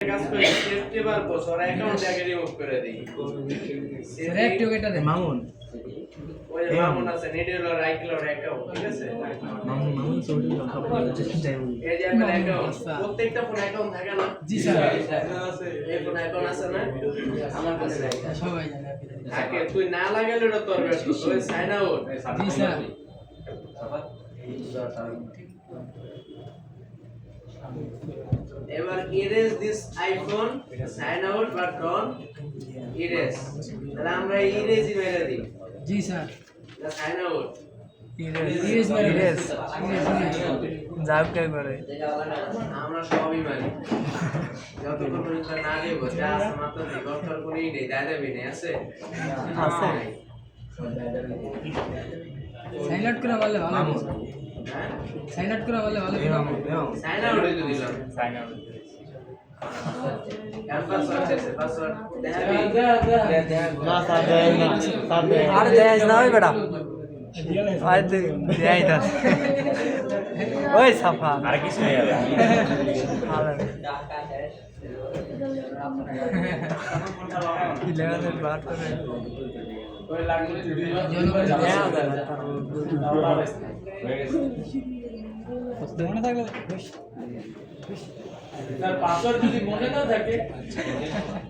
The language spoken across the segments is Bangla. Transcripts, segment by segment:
কাজ করি সেফটি বার বছর অ্যাকাউন্ট আগে রিমুভ করে দেই সেফটি ওটা দে মামুন ওই মামুন আছে নেডিওর রাইটলোর অ্যাকাউন্ট ঠিক আছে মামুন সরি খবর এই যে আমার অ্যাকাউন্ট প্রত্যেকটা ফোন অ্যাকাউন্ট থাকে না জি স্যার এই ফোন অ্যাকাউন্ট আছে না আমার কাছে সবাই জানে থাকে তুই না লাগালে ওটা তোর ব্যস্ত তুই সাইন আউট জি স্যার এবার erase this iPhone sign out but don't erase তাহলে আমরা erase মেরে দিই জি স্যার না sign out ইরেজ মারি ইরেজ যাও কে করে আমরা সবই মারি যতক্ষণ পর্যন্ত না দেব যা আছে মাত্র রেকর্ড করে নেই দাদাবি নেই আছে আছে সাইন আউট করে বললে ভালো হ্যাঁ সাইন আউট করে বললে ভালো সাইন আউট হয়ে দিলাম সাইন আউট পাসওয়ার্ড আরে দেয় না ওই বেটা আরে দেয় না ওই সাফা আর কিছু নেই আর কি লেভেলের বাট করে ওই লাগলে মনে থাকলে তার পাসওয়ার্ড যদি মনে না থাকে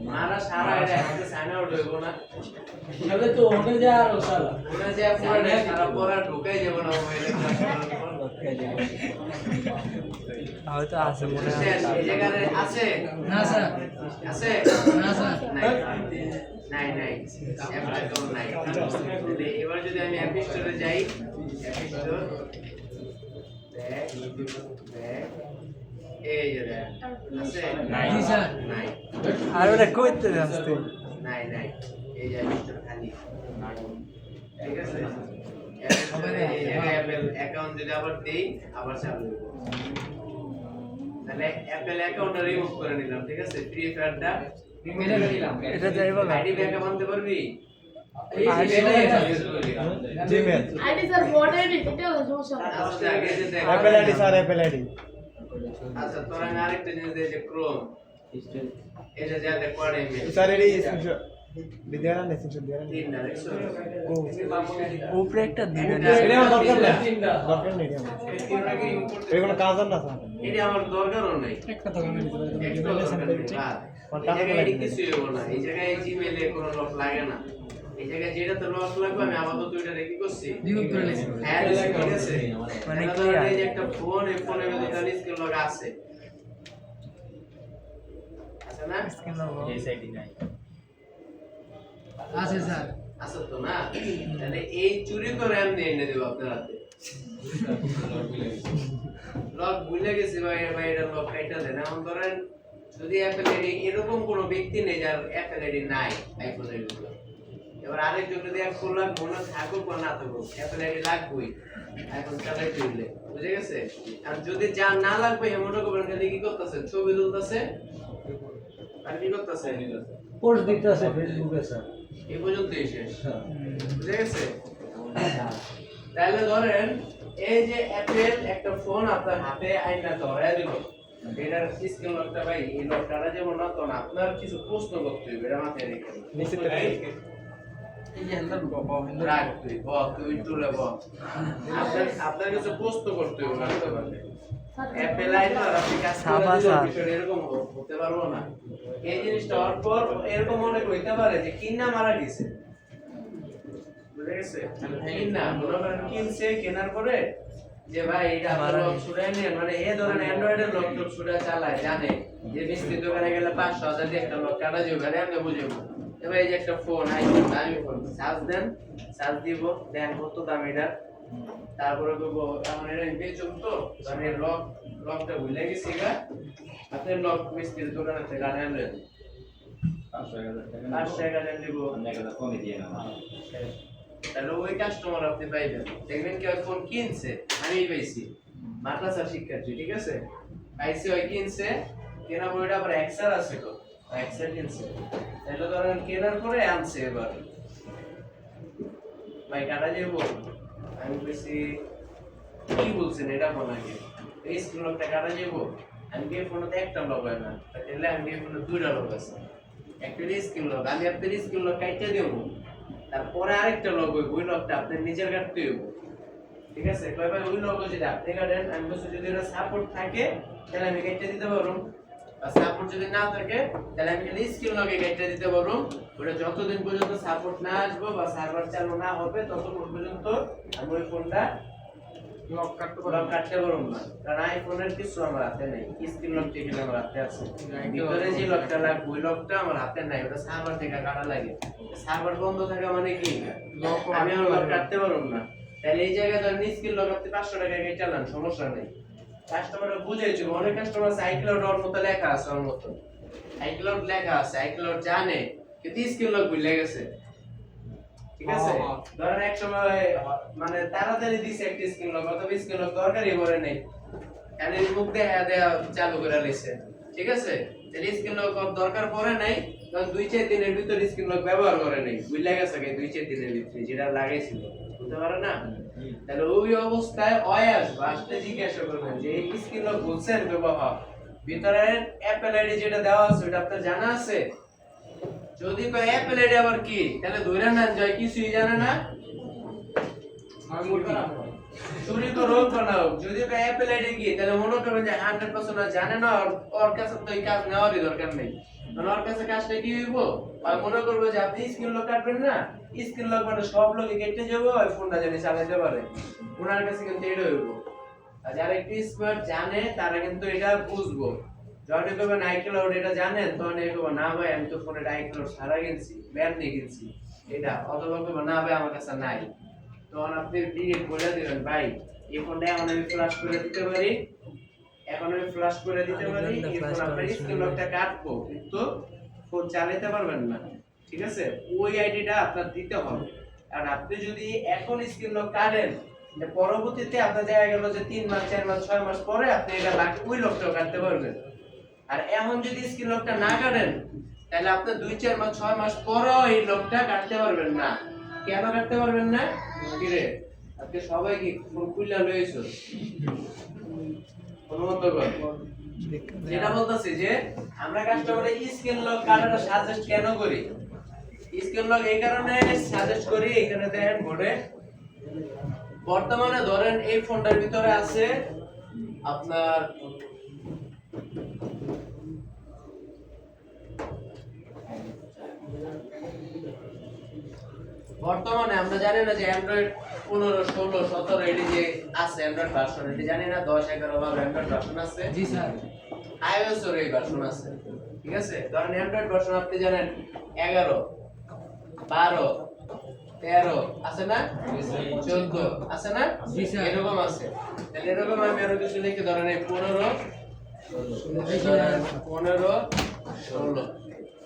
মারা সারা এটা একটা সাইন আউট হইব না তাহলে তো ওনে যা আর ওসালা ওনে যা পুরো সারা পড়া ঢুকাই যাব না মোবাইলে হয়তো আছে মনে হয় এই জায়গায় আছে না স্যার আছে না স্যার নাই নাই অ্যাপ অ্যাকাউন্ট নাই তাহলে এবার যদি আমি অ্যাপ স্টোরে যাই অ্যাপ স্টোর ব্যাক এই যে আছে নাই জি স্যার নাই আর ওটা কইতে আসতে নাই এই যে অ্যাপ স্টোর খালি ঠিক আছে অ্যাপেল অ্যাকাউন্ট যদি আবার দেই আবার চালু হবে তাহলে অ্যাপেল অ্যাকাউন্টটা রিমুভ করে নিলাম ঠিক আছে ফ্রি ফায়ারটা রিমুভ করে নিলাম এটা যাইবো না আইডি ব্যাকআপ আনতে পারবি Gmail ID sir what ID এটা সমস্যা Apple ID sir Apple ID আচ্ছা তোরা আমি আরেকটা জিনিস দেই যে ক্রোম এটা যাতে কোয়াড ইমেল স্যার এডি স্ক্রিনশট বিদ্যারা না স্ক্রিনশট দিরা তিনটা দেখছো উপরে একটা দিবে এটা আমার দরকার না দরকার নেই আমার এই তিনটা কি রিমুভ করতে এই কোনো কাজ না স্যার এটা আমার দরকারও নাই একটা তো আমি একটু দরকার নেই। এই জায়গায় এডি কিছুই হবো না এই জায়গায় জিমেলে কোনো লক লাগে না এই জায়গায় যেটাতে লক লাগবে আমি আপাতত ওইটা রেখে করছি রিমুভ করে নিছি হ্যাঁ ঠিক আছে মানে মানে কি এই যে একটা ফোন এই ফোনের মধ্যে তার স্ক্রিন লক আছে আছে না স্ক্রিন লাগো এই সাইডে নাই আছে স্যার আছে তো না তাহলে এই চুরি করে আমি এনে দেব আপনার হাতে লক ভুলে গেছি ভাই এটা লক কাইটা দেন এখন ধরেন যদি অ্যাপল আইডি এরকম কোনো ব্যক্তি নেই যার অ্যাপল আইডি নাই আইফোনের ভিতরে এবার আরেকজন যদি এক ফুল লাখ মনে থাকুক বা না থাকুক অ্যাপল আইডি লাগবেই এখন চালাইতে হইলে বুঝে গেছে আর যদি যা না লাগবে এমন করবেন খালি কি করতেছে ছবি তুলতেছে আর কি করতেছে পোস্ট দিতেছে ফেসবুকে স্যার এই পর্যন্তই শেষ বুঝে গেছে তাহলে ধরেন এই যে অ্যাপেল একটা ফোন আপনার হাতে আইনা ধরায় দিল এটার স্ক্রিন লকটা ভাই এই লকটা যেমন না তো না আপনার কিছু প্রশ্ন করতে হবে এটা মাথায় রেখে নিশ্চিত এই যে আন্দাজ রাখ তুই তুলে বল আপনার কিছু প্রশ্ন করতে হবে রাখতে পারলে অ্যাপেল আইনা আর আপনি কাজ করে এরকম হতে পারবো না এই জিনিসটা হওয়ার পর এরকম অনেক হইতে পারে যে কিনা মারা গেছে বুঝে গেছে কিনা মনে করেন কিনছে কেনার পরে যে ভাই এটা আমার লক ছুড়াই নেন মানে এই ধরেন অ্যান্ড্রয়েডের লক টক ছুড়া চালায় জানে যে মিস্ত্রি দোকানে গেলে 500,000 দিয়ে একটা লক কাটা যাবে আরে আমি বুঝাবো এবার এই যে একটা ফোন আইফোন দামি ফোন চার্জ দেন চার্জ দিব দেন কত দাম এটা তারপরে বলবো এখন এটা বেচুম তো মানে লকটা ভুলে গেছি গা আপনি লক মিস্ত্রির দোকানে থেকে আনেন 500,000 দিব কমে দিয়ে না তাহলে ওই কাস্টমার আপনি পাইবেন দেখবেন কি ওই ফোন কিনছে আমি পাইছি মাদ্রাসার শিক্ষার্থী ঠিক আছে পাইছি ওই কিনছে কেনা বইটা আবার এক্সার আছে তো এক্সার কিনছে তাহলে ধরেন কেনার পরে আনছে এবার ভাই কাটা যাবো আমি বলছি কি বলছেন এটা বলাকে এই স্ক্রিন লকটা কাটা যাবো আমি এই ফোনতে একটা লক হয় না, তাহলে আমি এই ফোনে দুইটা লক আছে। একটা স্ক্রিন লক, আমি আপনার স্ক্রিন লক কাটতে দেব, তারপরে আরেকটা লক হইব, ওই লকটা আপনি নিজের কাটতে হইব। ঠিক আছে, কয় ভাই ওই লক যদি আপনি কাটেন, আমি বলছি যদি এটা সাপোর্ট থাকে তাহলে আমি কাটতে দিতে পারবো, আর সাপোর্ট যদি না থাকে তাহলে আমি খালি স্ক্রিন লকে কাটতে দিতে পারবো। ওটা যতদিন পর্যন্ত সাপোর্ট না আসবে বা সার্ভার চালু না হবে ততক্ষণ পর্যন্ত আমি ওই ফোনটা লক কাটতে পারবো না, কারণ আইফোনের কিছু আমার হাতে নেই, স্ক্রিন লক ঠিক আমার হাতে আছে, ভিতরে যে লকটা লাগবে ওই লকটা আমার হাতে নাই, ওটা সার্ভার থেকে কাটা লাগে। সার্ভার বন্ধ থাকা মানে কি আমি আর লক কাটতে পারবো না। তাহলে এই জায়গায় ধরেন স্ক্রিন লক আপনি 500 টাকা দিয়ে চালান, সমস্যা নেই, কাস্টমাররা বুঝেছে। অনেক কাস্টমার সাইক্লাউড ওর মতো লেখা আছে, ওর মতো আইক্লাউড লেখা আছে, আইক্লাউড জানে কিন্তু স্ক্রিন লক ভুলে গেছে। ঠিক আছে, ধরেন এক সময় মানে তাড়াতাড়ি দিছে একটা স্ক্রিন লক, অথবা স্ক্রিন লক দরকারই পড়ে নাই, খালি মুখ দেখা দেয়া চালু করে লইছে। ঠিক আছে, তাহলে স্ক্রিন লক দরকার পড়ে নাই, কারণ 2-4 দিনের ভিতর স্ক্রিন লক ব্যবহার করে নাই, ভুলে গেছে 2-4 দিনের ভিতরে যেটা লাগাইছিল, বুঝতে পারে না। তাহলে ওই অবস্থায় আসবে, আসলে জিজ্ঞাসা করবেন যে এই স্ক্রিন লক বলছেন ব্যবহার, ভিতরে অ্যাপল আইডি যেটা দেওয়া আছে ওটা আপনার জানা আছে? যদি কয় অ্যাপল আইডি আবার কি, তাহলে ধরে নেন যায় কিছুই জানে না, চুরি তো রোগ বানাও। যদি কয় অ্যাপল আইডি কি, তাহলে মনে করবেন যে 100% জানে না, ওর কাছে তো এই কাজ নেওয়ারই দরকার নেই, কারণ ওর কাছে কাজটা কি হইব, আর মনে করবে যে আপনি স্ক্রিন লক কাটবেন না, স্ক্রিন লক মানে সব লোকে কেটে যাবে, ওই ফোনটা জানি চালাতে পারে, ওনার কাছে কিন্তু এটা হইব। আর যারা একটু স্মার্ট জানে তারা কিন্তু এটা বুঝবো। যখন করবেন আইক্লাউড এটা জানেন, তখন এরকম না ভাই আমি তো ফোনে আইক্লাউড ছাড়া কিনছি, ব্যান নিয়ে কিনছি এটা, অথবা করবেন না ভাই আমার কাছে নাই, তখন আপনি ডিরেক্ট বলে দিবেন ভাই এই ফোনটা এখন আমি ফ্ল্যাশ করে দিতে পারি, এখন আমি ফ্ল্যাশ করে দিতে পারি, এই ফোন আপনার স্ক্রিন লকটা কাটবো কিন্তু ফোন চালাতে পারবেন না। ঠিক আছে, ওই আইডিটা আপনার দিতে হবে। আর আপনি যদি এখন স্ক্রিন লক কাটেন, পরবর্তীতে আপনার দেখা গেল যে 3 মাস 4 মাস 6 মাস পরে আপনি এটা বাকি ওই লকটাও কাটতে পারবেন। আর এখন যদি স্ক্রিন লকটা না কাটেন, তাহলে আপনি 2-4 মাস 6 মাস পরেও এই লকটা কাটতে পারবেন না। কেন কাটতে পারবেন না? কিরে আজকে সবাই কি ফোন খুললা লইছো? অনুমত কর। যেটা বলতাছি যে আমরা কাস্টমারে স্ক্রিন লক কাটাটা সাজেস্ট কেন করি? স্ক্রিন লক এই কারণে সাজেস্ট করি, এখানে দেখেন বোর্ডে বর্তমানে ধরেন এই ফোনটার ভিতরে আছে আপনার বর্তমানে আমরা জানি না যে অ্যান্ড্রয়েড 15, 16, 17 এডি যে আছে অ্যান্ড্রয়েড ভার্সন, এটি জানি না 10, 11 বা অ্যান্ড্রয়েড ভার্সন আছে। জি স্যার। আইওএস এর এই ভার্সন আছে। ঠিক আছে, ধরেন অ্যান্ড্রয়েড ভার্সন আপনি জানেন 11, 12, 13 আছে না, 14 আছে না, এরকম আছে। তাহলে এরকম আমি আরো কিছু লিখে ধরেন এই 15, 16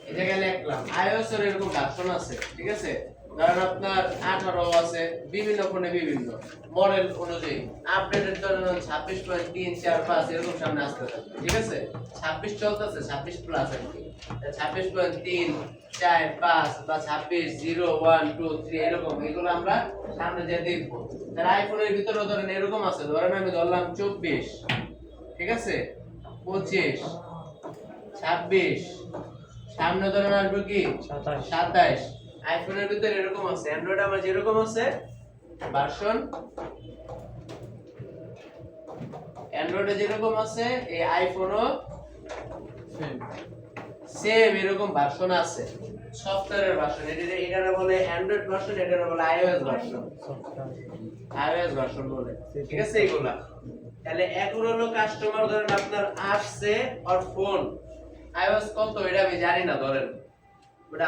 এই জায়গায় লিখলাম। আইওএস এর এরকম ভার্সন আছে। ঠিক আছে, ধরেন আপনার 18 আছে, বিভিন্ন ফোনে বিভিন্ন মডেল অনুযায়ী আপডেটেড ধরেন 26.3, 4, 5 এরকম সামনে আসতে থাকবে। ঠিক আছে, 26 চলতেছে, 26 প্লাস আর কি, 26.3, 4, 5 বা 26, 0, 1, 2, 3 এরকম, এগুলো আমরা সামনে যে দেখবো। তার আইফোনের ভিতরে ধরেন এরকম আছে, ধরেন আমি ধরলাম 24, ঠিক আছে, 25, 26, সামনে ধরেন আসবে কি 27। আইফোনের ভিতরে এরকম আছে, অ্যান্ড্রয়েড আমার যেরকম আছে ভার্সন, অ্যান্ড্রয়েডে যেরকম আছে এই আইফোনও সেম এরকম ভার্সন আছে, সফটওয়্যারের ভার্সন। এটারে বলে অ্যান্ড্রয়েড ভার্সন, এটারে বলে আইওএস ভার্সন, আইওএস ভার্সন বলে। ঠিক আছে, এগুলা তাহলে এখন হলো কাস্টমার ধরেন আপনার আসছে আর ফোন আইওএস কত এটা আমি জানি না, ধরেন ওটা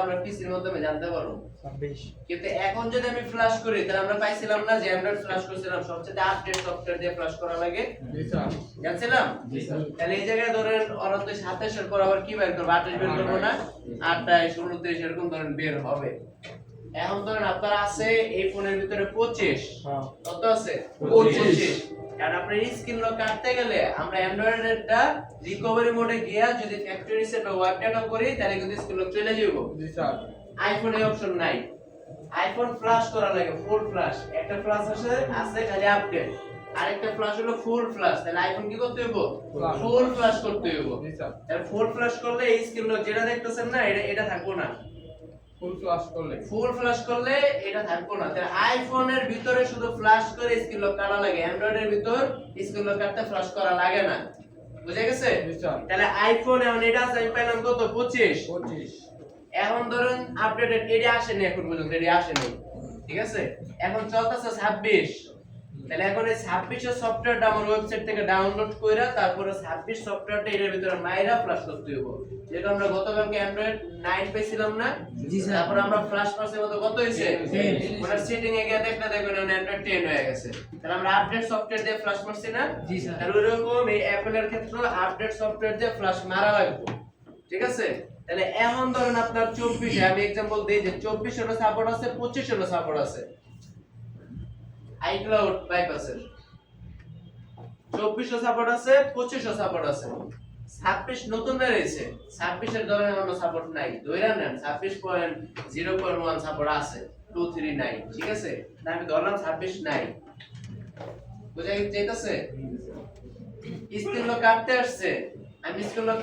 আমরা পিসির মাধ্যমে জানতে পারবো 26। কিন্তু এখন যদি আমি ফ্ল্যাশ করি তাহলে আমরা পাইছিলাম না যে অ্যান্ড্রয়েড ফ্ল্যাশ করছিলাম সবচেয়ে আপডেট সফটওয়্যার দিয়ে ফ্ল্যাশ করা লাগে, জি স্যার জানছিলাম। তাহলে এই জায়গায় ধরেন ওরা তো 27 এর পর আবার কি বের করব, 28 বের করব না, 28, 29 এরকম ধরেন বের হবে। এখন ধরেন আপনার আছে এই ফোনের ভিতরে 25, কত আছে 25। কারণ আপনার স্ক্রিন লক কাটতে গেলে আমরা অ্যান্ড্রয়েডেরটা রিকভারি মোডে গিয়া যদি ফ্যাক্টরি রিসেট বা ওয়াইপ ডাটা করি তাহলে কিন্তু স্ক্রিন লক চলে যাবে। জি স্যার, আইফোনে এই অপশন নাই, আইফোন ফ্ল্যাশ করা লাগে ফুল ফ্ল্যাশ, একটা ফ্ল্যাশ আছে খালি আপডেট, আরেকটা ফ্ল্যাশ হলো ফুল ফ্ল্যাশ। তাহলে আইফোন কি করতে হইব? ফুল ফ্ল্যাশ করতে হইব। তাহলে ফুল ফ্ল্যাশ করলে এই স্ক্রিন লক যেটা দেখতেছেন না এটা থাকবো না। ফুল ফ্ল্যাশ করলে এটা থাকবো না। তাহলে আইফোনের ভিতরে শুধু ফ্ল্যাশ করে স্ক্রিন লক কাটা লাগে, অ্যান্ড্রয়েডের ভিতর স্ক্রিন লক কাটতে ফ্ল্যাশ করা লাগে না। বুঝা গেছে? তাহলে আইফোন এখন এটা আছে আমি পাইলাম কত? 25। এখন ধরুন আপডেটেড এটা আসেনি এখন পর্যন্ত, এটা আসেনি, ঠিক আছে? এখন চলতেছে 26। তাহলে এখন এই 26 এর সফটওয়্যারটা আমার ওয়েবসাইট থেকে ডাউনলোড কইরা তারপরে 26 সফটওয়্যারটা এর ভিতরে মাইরা ফ্ল্যাশ করতে হবে। যেটা আমরা গতকালকে অ্যান্ড্রয়েড 9 পেছিলাম না? জি স্যার। তারপর আমরা ফ্ল্যাশ পাসের মতো কত হইছে? ওনার সেটিং এ গিয়ে দেখতে দেখবেন অ্যান্ড্রয়েড 10 হয়ে গেছে। তাহলে আমরা আপডেট সফটওয়্যার দিয়ে ফ্ল্যাশ মারছি না? জি স্যার। তাহলে ওইরকম এই অ্যাপলের ক্ষেত্রে আপডেট সফটওয়্যার দিয়ে ফ্ল্যাশ মারা লাগবে, ঠিক আছে? তাহলে এখন ধরেন আপনার 24 আমি एग्जांपल দেই যে 24 এর সাপোর্ট আছে, 25 এর সাপোর্ট আছে আইক্লাউড বাইপাসের। 24 এর সাপোর্ট আছে, 25 এর সাপোর্ট আছে। 26 নতুন বের হইছে, 26 এর ধরেন কোনো সাপোর্ট নাই, ধইরা নেন 26.0.1 সাপোর্ট আছে, 239, ঠিক আছে? না আমি ধরলাম 26 নাই। বুঝা যাইতাছে? স্ক্রিন লক কাটতে আসছে, আমি স্ক্রিন লক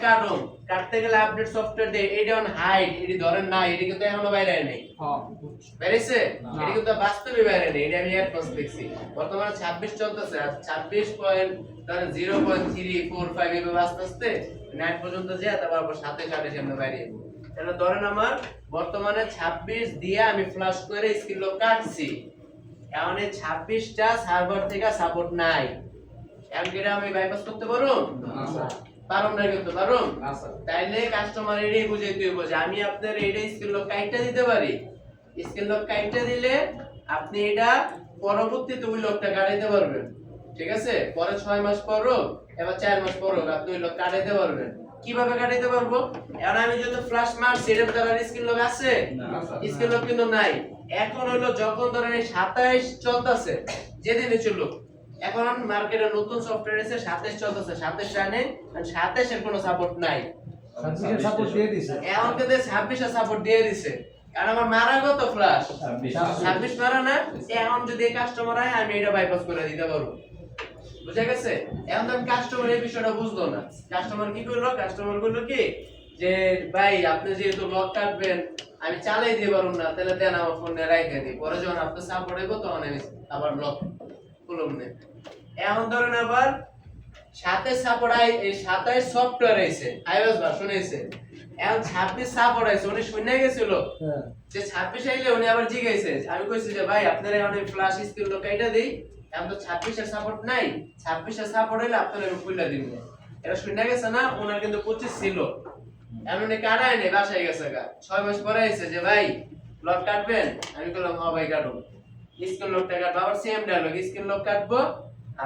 কাটতে গেলে আপডেট সফটওয়্যার দিয়ে এটা অন হাইড, এটি ধরেন না, এটি কিন্তু এখনো বাইরে নাই। বেরিয়েছে? এটি কিন্তু বাস্তবে বাইরে নেই, এটা আমি অ্যাডভান্স দেখছি। বর্তমানে 26 চলতেছে, আর 26.0.345 এভাবে আস্তে আস্তে 9 পর্যন্ত যায়, তারপর 27 28 এমনি বাইরে যাবো। তাহলে ধরেন আমার বর্তমানে 26 দিয়ে আমি ফ্ল্যাশ করে স্ক্রিন লক কাটছি, এখন এই 26টা সার্ভার থেকে সাপোর্ট নাই। এখন এটা আমি বাইপাস করতে পারো? পারুম না, কিন্তু পারুম। তাইলে কাস্টমার এটাই বুঝাইতে হইব যে আমি আপনার এইটা স্ক্রিন লক কাইটটা দিতে পারি। স্ক্রিন লক কাইটটা দিলে আপনি এটা পরবর্তীতে ওই লকটা কাটাইতে পারবেন, ঠিক আছে? পরে 6 মাস পর হোক, এবার 4 মাস পর হোক, আপনি ওই লক কাটাইতে পারবেন। কিভাবে কাটাইতে পারবো? এখন আমি যদি ফ্ল্যাশ মারছি এটার দ্বারা স্ক্রিন লক আছে? স্ক্রিন লক কিন্তু নাই। এখন হলো যখন ধরেন এই 27 চলতেছে, যেদিনই চলুক, এখন মার্কেটে নতুন সফটওয়্যার এসে 27 চলতেছে, 27 জানেন 27 এর কোনো সাপোর্ট নাই। 26 এর সাপোর্ট দিয়ে দিছে। এখন কিন্তু 26 এর সাপোর্ট দিয়ে দিছে, কারণ আমার মারা কত ফ্ল্যাশ 26 মারা না। এখন যদি কাস্টমার আয় আমি এটা বাইপাস করে দিতে পারবো। বুঝা গেছে? এখন তো কাস্টমার এই বিষয়টা বুঝলো না। কাস্টমার কি করলো? কাস্টমার বললো কি যে ভাই আপনি যেহেতু লক কাটবেন আমি চালাই দিতে পারবো না, তাহলে দেন আমার ফোনে রাইখে দিই, পরে যখন আপনি সাপোর্ট হইব তখন আমি আবার লক খুলব না। এখন ধরেন আবার 27 সাপোর্ট আই, এই 27 সফটওয়্যার আইছে, আইওএস ভার্সন আইছে। এখন 26 সাপোর্ট আইছে, উনি শুনে গেছিল হ্যাঁ। যে 26 আইলে উনি আবার জিগাইছে। আমি কইছি যে ভাই আপনারা এখন ফ্ল্যাশ স্ক্রিন লক কাইটা দেই, এখন তো 26 এর সাপোর্ট নাই, 26 এর সাপোর্ট হইলে আপনারা আমি খুলে দিব। এটা শুনে গেছে না, ওনার কিন্তু 25 ছিল। এখন উনি কাটায় নাই, বাসায় গেছে গা। 6 মাস পরে আইছে যে ভাই লক কাটবেন? আমি কইলাম হ্যাঁ ভাই কাটুন। স্ক্রিন লকটা কাটবো, আবার সেম ডায়লগ, স্ক্রিন লক কাটবো,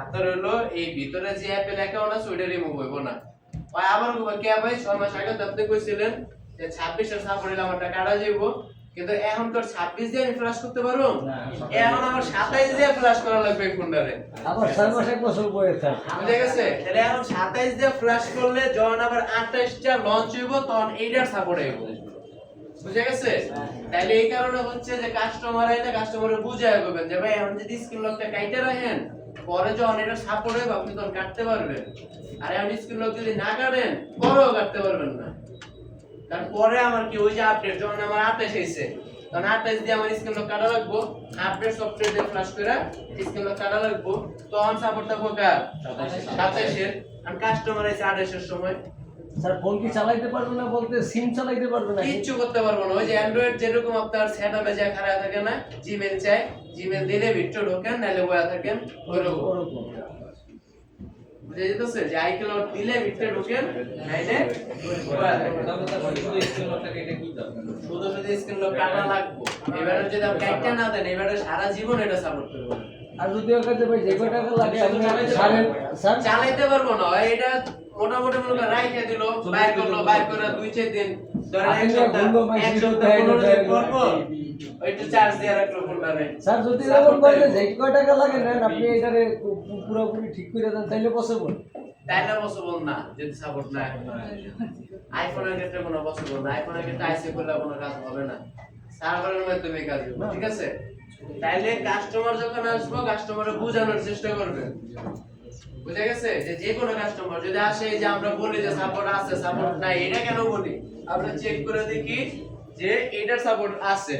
আপনার হলো এই ভিতরে যে অ্যাপেল অ্যাকাউন্ট আছে ওইটা রিমুভ হইব না। ভাই আবার কইবা কে ভাই 6 মাস আগে তো আপনি কইছিলেন যে 26 এর সাপোর্ট হইলে আমারটা কাটা যাইব, কিন্তু এখন তো 26 দিয়ে আমি ফ্ল্যাশ করতে পারবো না, এখন আমার 27 দিয়ে ফ্ল্যাশ করা লাগবে ফোনটারে। আবার 6 মাস 1 বছর পরে থাকে। বুঝা গেছে? তাহলে এখন 27 দিয়ে ফ্ল্যাশ করলে যখন আবার 28টা লঞ্চ হইব তখন এইটার সাপোর্ট হইব। বুঝা গেছে? তাহলে এই কারণে হচ্ছে যে কাস্টমার আইলে কাস্টমারে বুঝায় কইবেন যে ভাই এখন যদি স্ক্রিন লকটা কাইটা রাখেন, পরে যখন এটা সাপোর্ট হইব আপনি তখন কাটতে পারবেন। আর এখন স্ক্রিন লক যদি না কাটেন পরেও কাটতে পারবেন না। কারণ পরে আমার কি ওই যে আপডেট যখন আমার 28 হইছে, তখন 28 দিয়ে আমার স্ক্রিন লক কাটা লাগবো, আপডেট সফটওয়্যার দিয়ে ফ্ল্যাশ করে স্ক্রিন লক কাটা লাগবো, তখন সাপোর্ট থাকবো কার? 27 এর। আর কাস্টমার আইছে 28 এর সময়, স্যার ফোন কি চালাইতে পারবে না বলতে সিম চালাইতে পারবে না? কিচ্ছু করতে পারবো না। ওই যে অ্যান্ড্রয়েড যেরকম আপনার সেটআপে যা খারাপ থাকে না, জিমেল চাই, জিমেল দিলে ভিতরে ঢোকেন, নাইলে বয়া থাকেন, ওরকম। ওরকম। বুঝা যেতেছে যে আইক্লাউড দিলে ভিতরে ঢোকেন, নাইলে বয়া থাকেন। শুধু শুধু স্ক্রিন লক কাটা লাগবো। এবারে যদি আপনি কাটতে না দেন, এবারে সারা জীবন এটা সাপোর্ট করবে না। আর যদি ওর কাছে ভাই যে কয় টাকা লাগে আপনি ছাড়েন স্যার, চালাইতে পারবো না। এটা মোটামুটি মনে করেন রাইখে দিল, বাইর করলো, বাইর করে 2-4 দিন ধরেন এক সপ্তাহ 15 দিন করবো, ওইটা চার্জ দিয়ে রাখলো ফোনটারে। স্যার যদি এরকম বলেন যে কয় টাকা লাগে নেন আপনি এটারে পুরোপুরি ঠিক করে দেন তাইলে পসিবল। তাইলে পসিবল না যদি সাপোর্ট না হয়। আইফোনের ক্ষেত্রে কোনো পসিবল না, আইফোনের ক্ষেত্রে আইসি করলে কোনো কাজ হবে না। সার্ভারের মাধ্যমে কাজ হবে, ঠিক আছে? তাইলে কাস্টমার যখন আসবো কাস্টমারকে বোঝানোর চেষ্টা করবেন, বুঝা গেছে? যে কোনো কাস্টমার যদি আসে যে আমরা বলি যে সাপোর্ট আছে সাপোর্ট নাই, এটা কেন বলি? আমরা চেক করে দেখি যে এটার সাপোর্ট আছে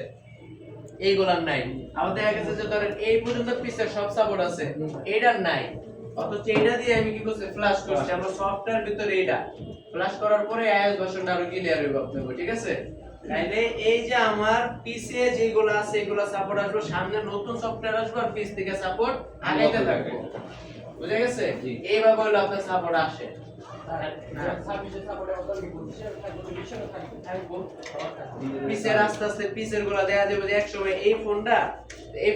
এইগুলার নাই। আমাদের দেখা গেছে যে ধরেন এই পর্যন্ত পিসের সব সাপোর্ট আছে, এটার নাই, অথচ এটা দিয়ে আমি কি করছি ফ্ল্যাশ করছি আমরা সফটওয়্যার ভিতরে এটা ফ্ল্যাশ করার পরে iOS ভার্সনটা আরো ক্লিয়ার হইব আপনাদের, ঠিক আছে? তাইলে এই যে আমার পিসে যেগুলো আছে এগুলো সাপোর্ট আসবে, সামনে নতুন সফটওয়্যার আসবে আর পিস থেকে সাপোর্ট আগাইতে থাকবে, বুঝা গেছে? এইভাবে হলো আপনার সাপোর্ট আসে। পিসের আস্তে আস্তে পিসের গুলা দেখা যাবে যে একসময় এই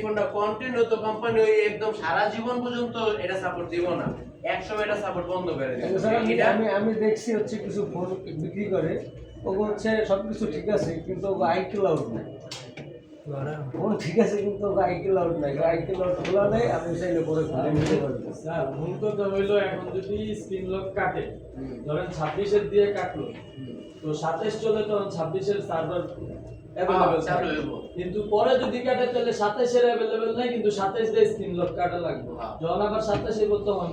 ফোনটা কন্টিনিউ তো কোম্পানি ওই একদম সারা জীবন পর্যন্ত এটা সাপোর্ট দিব না, একসময় এটা সাপোর্ট বন্ধ করে দিবে। এটা আমি দেখছি হচ্ছে কিছু ফোন বিক্রি করে, ওগুলো হচ্ছে সবকিছু ঠিক আছে কিন্তু iCloud নাই। ফোন ঠিক আছে কিন্তু iCloud নাই, iCloud খোলা নেই, আমি চাইলে পরে খুলে নিতে পারবো। স্যার মূল কথা হইলো এখন যদি স্ক্রিন লক কাটে, ধরেন 26 দিয়ে কাটলো, তো 27 চলে তখন 26 সার্ভার অ্যাভেলেবল চালু হইব। কিন্তু পরে যদি কাটে তাহলে 27 অ্যাভেলেবল নাই, কিন্তু 27 দিয়ে স্ক্রিন লক কাটা লাগবে। যখন আবার 27 হইব তখন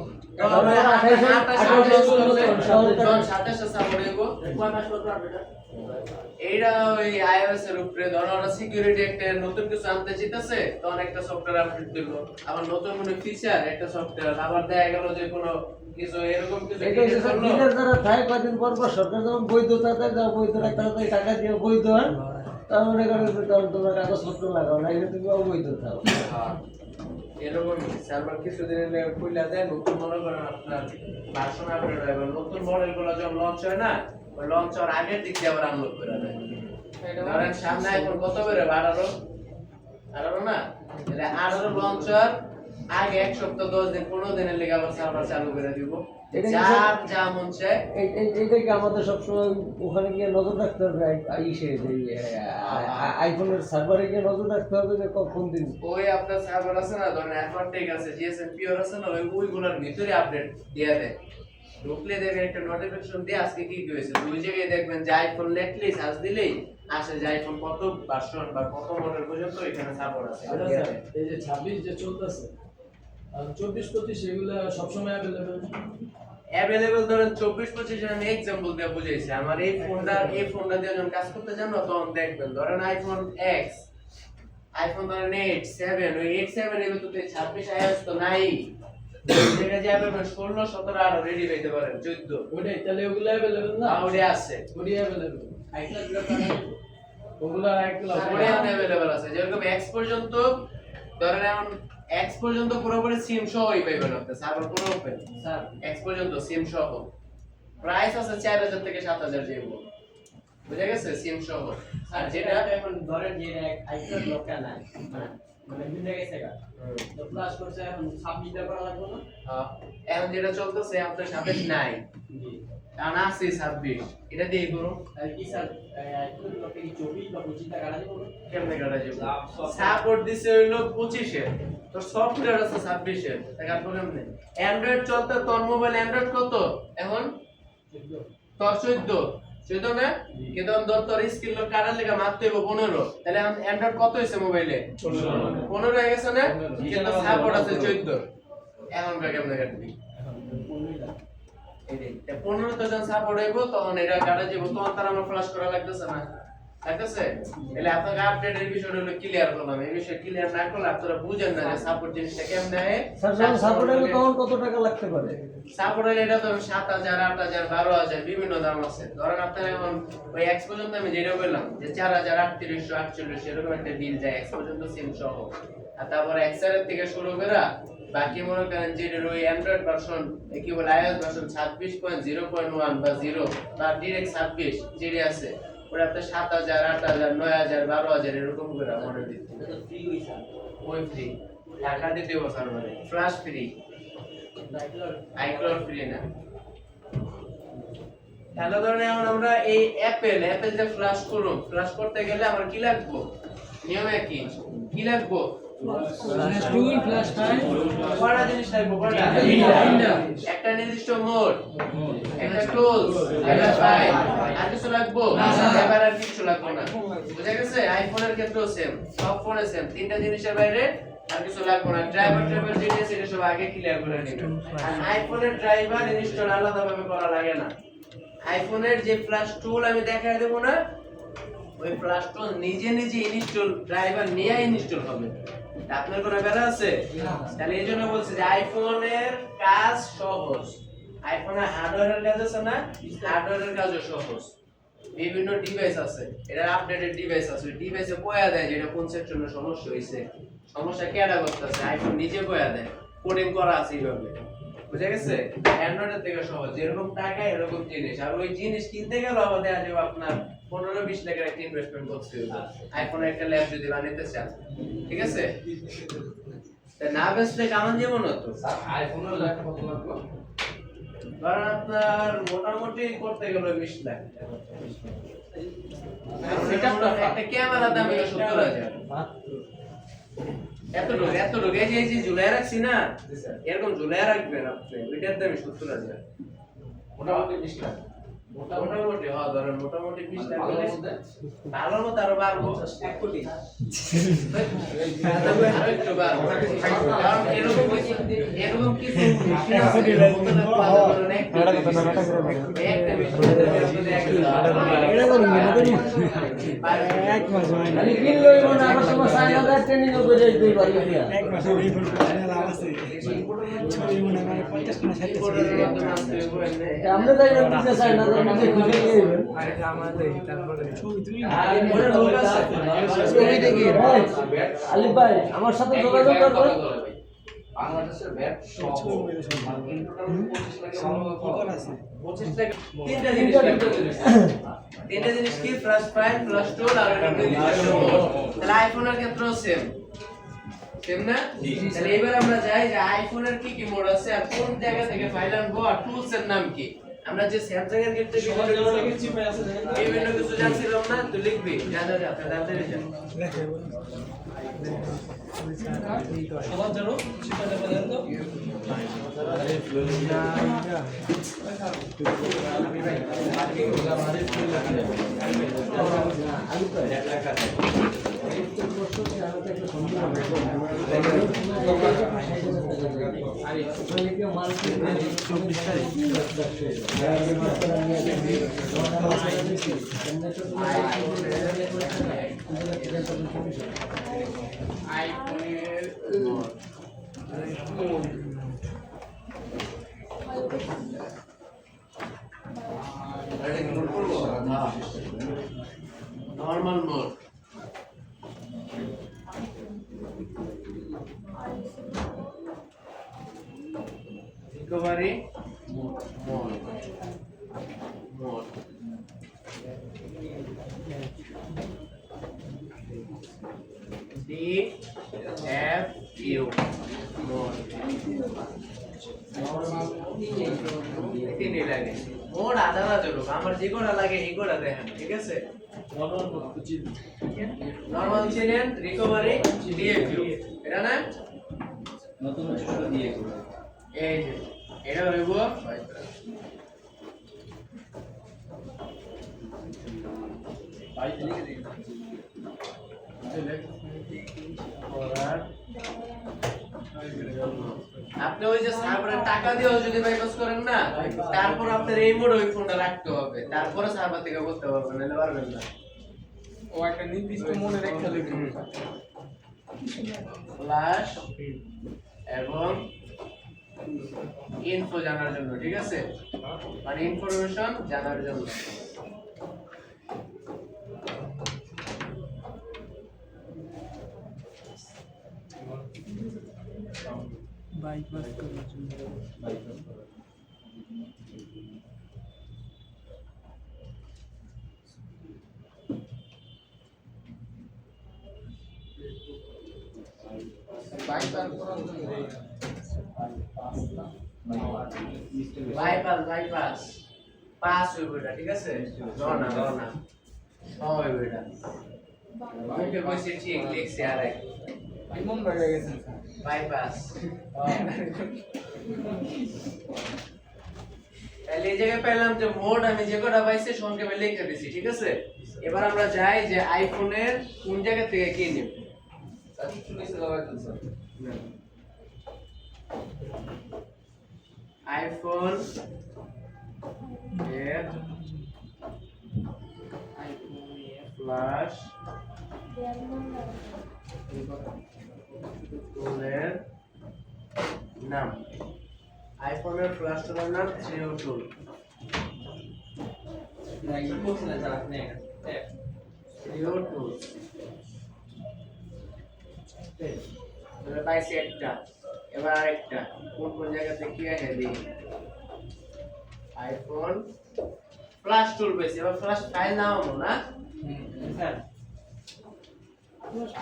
এইটা ওই iOS এর উপরে ধরো ওরা সিকিউরিটি একটা নতুন কিছু আনতে চাইতেছে, তখন একটা সফটওয়্যার আপডেট দিল, আবার নতুন কোনো ফিচার একটা সফটওয়্যার, আবার দেখা গেল যে কোনো কিছু এরকম কিছু এটা হচ্ছে স্যার দিনের দ্বারা থাকে, কয়েকদিন পর পর সরকার যখন বৈধতা দেয়, যখন বৈধতা তাড়াতাড়ি টাকা দিয়ে বৈধ হয়, তখন মনে করেন যে তখন তোমার কাগজপত্র লাগাও না, এটা তুমি অবৈধ থাও। এরকম সার্ভার কিছুদিন খুলে দেয়, নতুন মনে করেন আপনার ভার্সন আপডেট হয়, নতুন মডেলগুলো যখন লঞ্চ হয় না, ওই লঞ্চ হওয়ার আগের দিক দিয়ে আবার আনলক করে দেয়। ধরেন সামনে এখন কত বেড়ে 18 না, তাহলে 18 লঞ্চ হওয়ার আগে এক সপ্তাহ 10 দিন 15 দিনের লেগে আবার সার্ভার চালু করে দিব, যার যা মন চায়। এইটা কি আমাদের সবসময় ওখানে গিয়ে নজর রাখতে হবে? আইফোনের সার্ভারে গিয়ে নজর রাখতে হবে যে কোন দিন ওই আপনার সার্ভার আছে না, ধরেন অ্যাডভান্টেজ আছে, জিএসএম পিওর আছে না, ওইগুলোর ভিতরে আপডেট দিয়ে দেয়। ঢুকলে দেখবেন একটা নোটিফিকেশন দিয়ে আজকে কি কি হয়েছে, দুই জায়গায় দেখবেন যে আইফোন লেখলেই সার্চ দিলেই আসে যে আইফোন কত ভার্সন বা কত মডেল পর্যন্ত এখানে সাপোর্ট আছে। এই যে 26 যে চলতেছে, 24-25 এগুলো সবসময় অ্যাভেলেবল ধরেন 24-25 আমি एग्जांपल দিয়ে বুঝাইছি। আমার এই ফোনটা দিয়ে যখন কাজ করতে যান না, তখন দেখবেন ধরেন আইফোন এক্স, আইফোন ধরেন 8 7, ওই 8 7 এর তো 26 iOS তো নাই, যেটা যে আপনি 16 17 আরো রেডি হইতে পারেন 14 ওইটাই, তাহলে ওগুলো অ্যাভেলেবল না? আউডে আছে, ওগুলো অ্যাভেলেবল, ওগুলো ওরে अवेलेबल আছে। যেরকম এক্স পর্যন্ত ধরেন এখন এক্স পর্যন্ত পুরোপুরি সিম সহই পাইবেন আপনি, সার্ভার পুরো ওপেন স্যার, এক্স পর্যন্ত সিম সহ প্রাইস আছে 4000 থেকে 7000 যেগুলো, বুঝা গেছে? সিম সহ। আর যেটা এখন ধরেন যে আইফোন লোকটা নাই, মানে ভুলে গেছে গা, তো প্লাস করছে এখন 26 টা করা লাগবে না? এখন যেটা চলতেছে আপনার 27 নাই, কারণ আছে 26, এটা দিয়ে করুন। আর কি স্যার আইফোন লোকটা কি 24 বা 25 টা কাটা যাবে? কেমনে কাটা যাবে? সাপোর্ট দিছে হইলো 25 এর, তো সফটওয়্যার আছে 26 এর, টাকা প্রবলেম নেই। অ্যান্ড্রয়েড চলতে তোর মোবাইল অ্যান্ড্রয়েড কত এখন? তোর 14 না, কিন্তু তোর স্কিল লোক কাটার লেগে মারতে হইব 15, তাহলে এখন অ্যান্ড্রয়েড কত হইছে মোবাইলে? 15 হয়ে গেছে না, কিন্তু সাপোর্ট আছে 14। এখন কেমনে কাটবি? এই 15 তো যখন সাপোর্ট হইব তখন এটা কাটা যাব, তখন তার আমার ফ্ল্যাশ করা লাগতেছে না, লাগতেছে? তাহলে আপনাকে আপডেটের বিষয়টা হলো ক্লিয়ার করলাম। এই বিষয় ক্লিয়ার না করলে আপনারা বুঝেন না যে সাপোর্ট জিনিসটা কেমনে হয়। স্যার যখন সাপোর্ট হলে তখন কত টাকা লাগতে পারে? সাপোর্ট হলে এটা ধরুন 7000 8000 12000 বিভিন্ন দাম আছে। ধরেন আপনার এখন ওই এক্স পর্যন্ত আমি যেটা বললাম যে 4000 3800 4800 এরকম একটা বিল যায় এক্স পর্যন্ত সিম সহ। আর তারপরে এক্সআর এর থেকে শুরু করে বাকি মনে করেন যে ওই অ্যান্ড্রয়েড ভার্সন কি বলে iOS ভার্সন 26.0.1 বা 0 বা ডাইরেক্ট 26 যেটা আছে ওটা আপনার 7000 8000 9000 12000 এরকম করে মডেল দিতে। এটা তো ফ্রি হইছে, ওই ফ্রি টাকা দিতে হবে স্যার, মানে ফ্ল্যাশ ফ্রি, আইক্লাউড ফ্রি না। তাহলে ধরেন এখন আমরা এই অ্যাপেল যে ফ্ল্যাশ করতে গেলে আমার কি লাগবে? নিয়মে কি লাগবে? কয়টা জিনিস লাগবে কয়টা একটা নির্দিষ্ট মোড একটা টুলস একটা ফাইল আর কিছু লাগবে এবার আর কিছু লাগবে না বুঝা গেছে আইফোনের ক্ষেত্রেও সেম সব ফোনে সেম তিনটা জিনিসের বাইরে আর কিছু লাগবে না ড্রাইভার জিনিস এটা সব আগে ক্লিয়ার করে নেবেন আর আইফোনের ড্রাইভার ইনস্টল আলাদাভাবে করা লাগে না আইফোনের যে ফ্ল্যাশ টুল আমি দেখাই দেব না ওই ফ্ল্যাশ টুল নিজে নিজে ইনস্টল ড্রাইভার নিয়ে ইনস্টল হবে আপনার কোনো ব্যাপার আছে তাহলে এইজন্য বলছি যে আইফোনের কাজ সহজ আইফোনের হার্ডওয়্যারের কাজ আছে না হার্ডওয়্যারের কাজও সহজ বিভিন্ন ডিভাইস আছে এটা আপডেটেড ডিভাইস আছে ওই ডিভাইসে কয়া দেয় যে এটা কোন সেকশনে সমস্যা হইছে সমস্যা কেডা করতেছে আইফোন নিজে কয়া দেয় কোডিং করা আছে এইভাবে বুঝা গেছে অ্যান্ড্রয়েডের থেকে সহজ যেরকম টাকা এরকম জিনিস আর ওই জিনিস কিনতে গেলে আমাদের আজ আপনার 15-20 লাখ একটা ইনভেস্টমেন্ট করতে হবে আইফোনের একটা ল্যাব যদি বানাইতে চান ঠিক আছে তা না বেচলে কেমন জীবন হতো আইফোনের ল্যাপ কত লাগবে কারণ আপনার মোটামুটি করতে গেলে 20 লাখ একটা ক্যামেরা দাম 70,000 এতটুকু এই যে ঝুলাই রাখছি না এরকম ঝুলাই রাখবেন আপনি ওইটার দাম 70,000 মোটামুটি 20 লাখ মোটামুটি হ্যাঁ ধরেন মোটামুটি 20 লাখ ভালোর মতো আরো বাড়বো 1 কোটি আরো একটু বাড়বো কারণ এরকম কিছু আমি কিনলো না আমার সময় 6000 ট্রেনিং করে দিই পারি এক মাসে এই ফোন আছে ছবি মনে হয় 50 না 60 আমরা তাই করতে চাই না যে নিজে খুঁজে নিয়ে আরে আমাদের তারপরে ছবি তুই আর বড় লোক আছে ছবি দেখি আলিফ ভাই আমার সাথে যোগাযোগ করবেন বাংলাদেশের ব্যাট সহ তিনটা জিনিস কি প্লাস ফাইল প্লাস টুল আর তাহলে আইফোনের ক্ষেত্রেও সেম না তাহলে এবার আমরা যাই যে আইফোনের কি কি মোড আছে আর কোন জায়গা থেকে ফাইল আনবো আর টুলস এর নাম কি আমরা যে স্যামসাং এর ক্ষেত্রে বিভিন্ন কিছু জানছিলাম না তো লিখবি যা জানতে যা সবার জন্য সেটা দেন তো normal mode recovery mode DFU mode তিনই লাগে মোড আধা জরুর আমার যে কোটা লাগে এই কোটা দেখেন ঠিক আছে নরমাল চিনেন রিকভারি DFU এটা না নতুন কিছু দিয়ে এই যে এটা হইব আপনি ওই যে সার্ভারের টাকা দিয়েও যদি বাইপাস করেন না তারপর আপনার এই মোড ওই ফোনটা রাখতে হবে তারপরে সার্ভার থেকে বলতে পারবেন নাহলে পারবেন না ও একটা নির্দিষ্ট মনে রেখে লিখুন ফ্ল্যাশ এবং ইনফো জানার জন্য ঠিক আছে মানে ইনফরমেশন জানার জন্য বাইপাস করার জন্য বাইপাস পাস হইব এটা ঠিক আছে রনা সব হইব এটা মুখে বসে ঠিক লিখছি আর ইমাম হয়ে গেছেন বাইপাস। তাহলে এই জায়গায় পেলাম যে মোড আমি যে কটা পাইছি সংক্ষেপে লিখে দিছি, ঠিক আছে? এবার আমরা যাই যে আইফোনের কোন জায়গা থেকে কি নেব। আইফোন এর ফ্ল্যাশ টুলের নাম, আইফোনের ফ্ল্যাশ টুলের নাম 302। না কি বলছিলেন স্যার আপনি 302 এবার পাইছি একটা, এবার আরেকটা কোন কোন জায়গাতে কি আছে দেখি। আইফোন ফ্ল্যাশ টুল পেয়েছি, এবার ফ্ল্যাশ ফাইল নাম না স্যার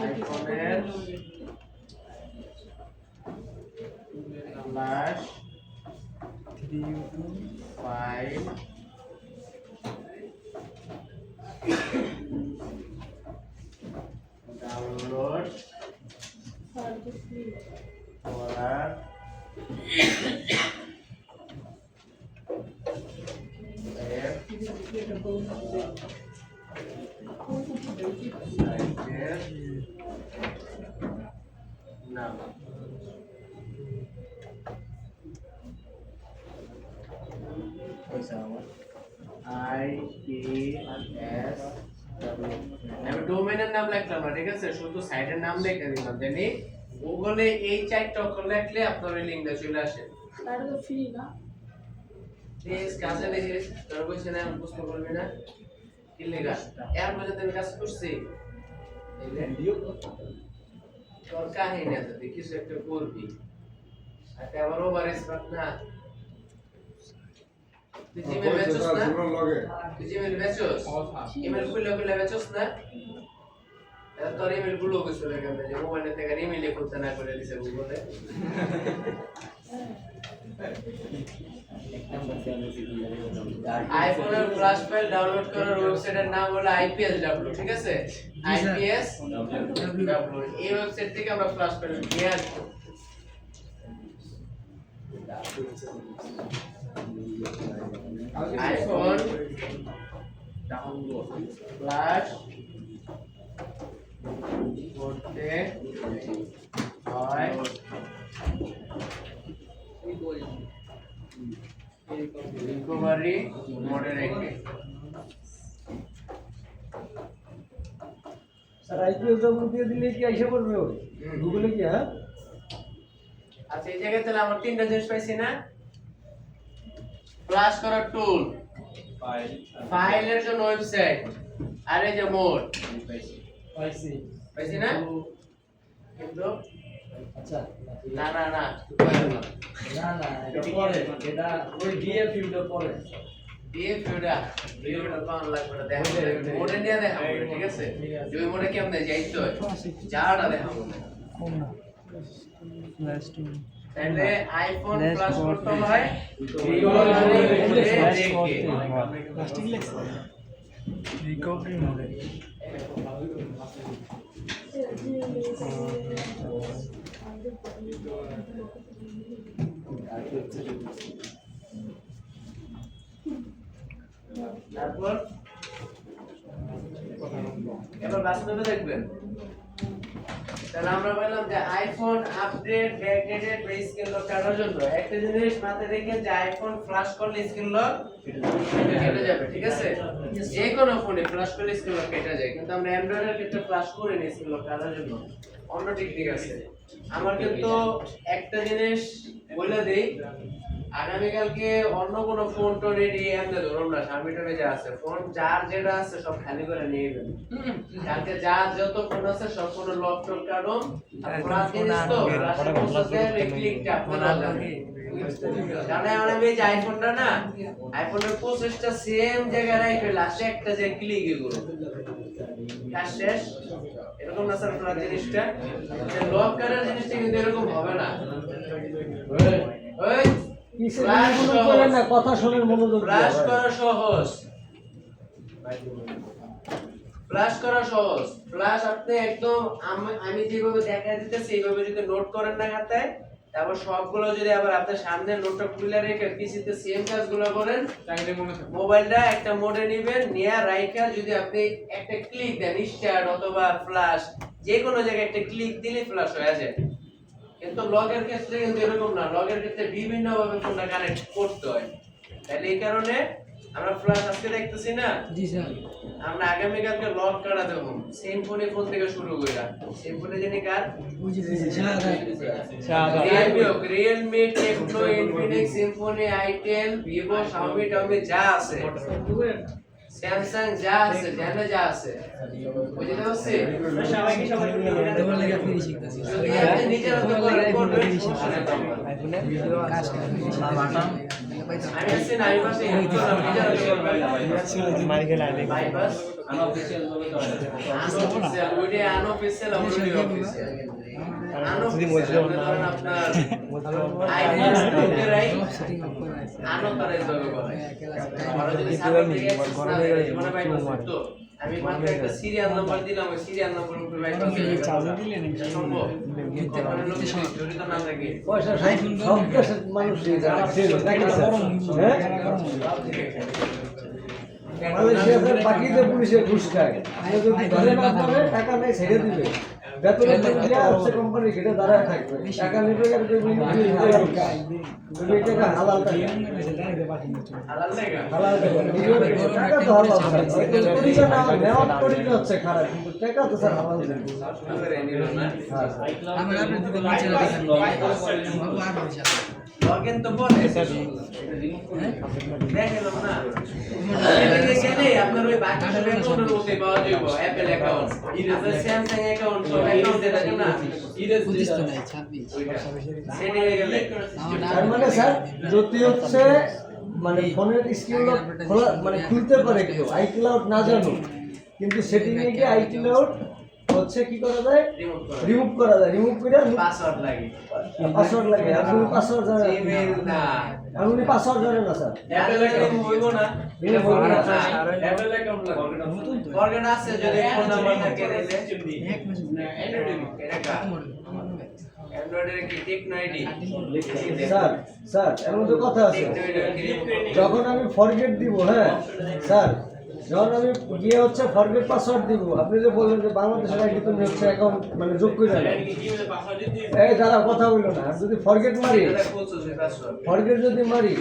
আইফোনের ফ্ল্যাশ ফাইল ডাউনলোড করার নাম। IPS আমি ডোমেইনের নাম লিখলাম না, ঠিক আছে? শুধু সাইটের নাম লিখে দিলাম, জানি গুগলে এই চারটা অক্ষর লিখলে আপনার ওই লিংকটা চলে আসে। তার তো ফ্রি না প্লিজ কাজে দেখে তোর কইছে না আমি বুঝতে পারবি না কি লেখা এর মধ্যে আমি কাজ করছি ভিডিও তোর কাহিনী আছে তুই কিছু একটা করবি আর আবার ওভার স্মার্ট না তুই জিমেল বেচছস না তুই জিমেল বেচছস ইমেল খুলে খুলে বেচছস না তোর ইমেল গুলো কইছো লাগে যে মোবাইলে থেকে ইমেল খুলতে না করে দিছে গুগলে আইফোনের ফ্ল্যাশ ফাইল ডাউনলোড করার ওয়েবসাইটের নাম হলো IPSW, ঠিক আছে? IPSW এই ওয়েবসাইট থেকে আমরা ফ্ল্যাশ ফাইল নিয়ে আসবো। আইফোন ডাউনলোড ফ্ল্যাশ করতে হয় রিকভারি মোডে রেখে। স্যার IPSW দিয়ে দিলে কি আইসা পড়বে ওই গুগলে কি? হ্যাঁ আচ্ছা এই জায়গায় তাহলে আমরা তিনটা জিনিস পাইছি না, ফ্ল্যাশ করার টুল, ফাইলের জন্য ওয়েবসাইট, আর এই যে মোড পাইছি পাইছি না? কিন্তু আচ্ছা না না না না না এটা পরে, এটা ওই ডিএফ ভিউটা পরে দিয়ে ভিডিওটা পাওয়া লাগবে না, দেখো মোডে নিয়ে দেখাবো, ঠিক আছে? যে ওই মোডে কেমনে যাইতে হয় যাটা দেখাবো তাহলে আইফোন ফ্ল্যাশ করতে হয় রিকভারি মোডে তারপর এবার বাস্তবে দেখবেন। তাহলে আমরা বললাম যে আইফোন আপডেট ব্যাকডেটেড বা স্ক্রিন লক করার জন্য একটা জিনিস মাথায় রেখে যে আইফোন ফ্ল্যাশ করলে স্ক্রিন লক কেটে যাবে, ঠিক আছে? যে কোনো ফোনে ফ্ল্যাশ করলে স্ক্রিন লক কেটে যায়, কিন্তু আমরা অ্যান্ড্রয়েডের ক্ষেত্রে ফ্ল্যাশ করি না স্ক্রিন লক করার জন্য, অন্য টেকনিক আছে। আমার কিন্তু একটা জিনিস বলে দেই, আগামীকালকে অন্য কোনো ফোন তো রেডি এমনি ধরুন না সামিটনে যা আছে ফোন যার যেটা আছে সব খালি করে নিয়ে যাবেন। কালকে যার যত ফোন আছে সব ফোন লক টক কাটুন, ফ্ল্যাশ জিনিস তো ফ্ল্যাশে বসে ক্লিকটা আপনারা জানেন। জানেন আমি এই যে আইফোনটা না, আইফোনের প্রসেসটা সেম জায়গায় রাখবে, লাস্টে একটা যে ক্লিকই করুন কাজ শেষ। এরকম না স্যার ফ্ল্যাশ জিনিসটা যে লক করার জিনিসটা কিন্তু এরকম হবে না। ওই ফ্ল্যাশ করেন না, কথা শুনেন মনোযোগ দিয়ে। ফ্ল্যাশ করা সহজ, ফ্ল্যাশ করা সহজ। ফ্ল্যাশ আপনি একদম আমি যেভাবে দেখাই দিতেছি এইভাবে যদি নোট করেন না খাতায়, তারপর সবগুলো যদি আবার আপনার সামনে নোটটা খুলে রেখে পিসিতে সেম কাজগুলো করেন, চাইলে মনে থাকে মোবাইলটা একটা মোডে নেবেন, নিয়ে রাইখা যদি আপনি একটা ক্লিক দেন স্টার্ট অথবা ফ্ল্যাশ, যে কোনো জায়গায় একটা ক্লিক দিলে ফ্ল্যাশ হয়ে যায়। কিন্তু লগের ক্ষেত্রে কিন্তু এরকম না, লগের ক্ষেত্রে বিভিন্ন ভাবে ফোনটা কানেক্ট করতে হয়। তাহলে এই কারণে আমরা ফ্ল্যাশ আজকে দেখতেছি না, জি স্যার আমরা আগামী কালকে লক কাটা দেবো সিম্ফনি ফোন থেকে শুরু কইরা। সিম্ফনি জানি কার? Realme, Tecno, Infinix, Symphony, itel, vivo, Xiaomi, টাওমি যা আছে, স্যামসাং যা আছে, জানা যা আছে, বুঝতে পারছি? তোমার লাগে আপনি শিখতেছি যদি আপনি নিজের মতো করে করবেন, সমস্যা নেই তো আমার। কাজ আমি আছি না, আমি পাশে হেল্প করলাম, নিজের মতো করবেন। বাইপাস আনঅফিশিয়াল বলে তো আনঅফিশিয়াল, ওইটা আনঅফিশিয়াল, ওইটা অফিশিয়াল। আনঅফিশিয়াল ধরেন আপনার আইডিয়া স্টোরে রাইট আনঅথরাইজড ভাবে করে। আমরা যদি সার্ভার থেকে জীবনে বাইপাস করতো, আমি মাত্র একটা সিরিয়াল নাম্বার দিলাম, ওই সিরিয়াল নাম্বার উপরে বাইপাস চার্জার দিলেন এটা সম্ভব? ওখানে লোক জড়িত না থাকে। পয়সা সব দেশের মানুষ দেখেন স্যার, হ্যাঁ মালয়েশিয়াতে পাখিতে পুলিশে ঘুষ খায়, আর যদি ধরে না পারে টাকা নেই ছেড়ে দিবে, বেতনের দিকে আসছে কোম্পানি ঘেটে দাঁড়ায় থাকবে, টাকা নেবে আর তুমি টাকা হালাল টাকা, হালাল লাগা হালাল টাকা তো হালাল পরিচয় না নেওয়ার পরিচয় হচ্ছে খারাপ, কিন্তু টাকা তো স্যার হালাল টাকা। করে নিল না। আমার আপনি দিতে পারছেন না দেখেন বাবু আর বসে লগইন তো পরে দেখেন না, এদিকে গেলে আপনার ওই বাকি সব অ্যাকাউন্টের মধ্যে পাওয়া যাবে, অ্যাপল অ্যাকাউন্ট, আপনার স্যামসাং অ্যাকাউন্ট, সব অ্যাকাউন্টে থাকে না, বুঝিস তো নাই 26 ওইটা সেটা হয়ে গেলে তার মানে স্যার যদি হচ্ছে মানে ফোনের স্ক্রিন লক খোলা মানে খুলতে পারে কেউ, আইক্লাউড না জানো, কিন্তু সেটিং এ গিয়ে আইক্লাউড হচ্ছে কি করা যায়, রিমুভ করা যায়, রিমুভ করে পাসওয়ার্ড লাগে, পাসওয়ার্ড লাগে, আপনি পাসওয়ার্ড জানেন জিমেইল না, আপনি পাসওয়ার্ড জানেন না স্যার, অ্যাপল অ্যাকাউন্ট হইব না, এটা বলবেন না অ্যাপল অ্যাকাউন্ট লাগে ফরগেট আছে যদি ফোন নাম্বার থাকে দিলে এক মাস এটা কা অ্যান্ড্রয়েডের কি টেকনো আইডি স্যার, স্যার এমন তো কথা আছে, যখন আমি ফরগেট দিব, হ্যাঁ স্যার, যখন আমি গিয়ে হচ্ছে ফরগেট পাসওয়ার্ড দিব, আপনি যে বললেন যে বাংলাদেশের আইডি তুমি হচ্ছে অ্যাকাউন্ট মানে যোগ করে দেন, এই দাঁড়া কথা বললো না, আমি যদি ফরগেট মারি, এটা বলছো যে পাসওয়ার্ড ফরগেট যদি মারি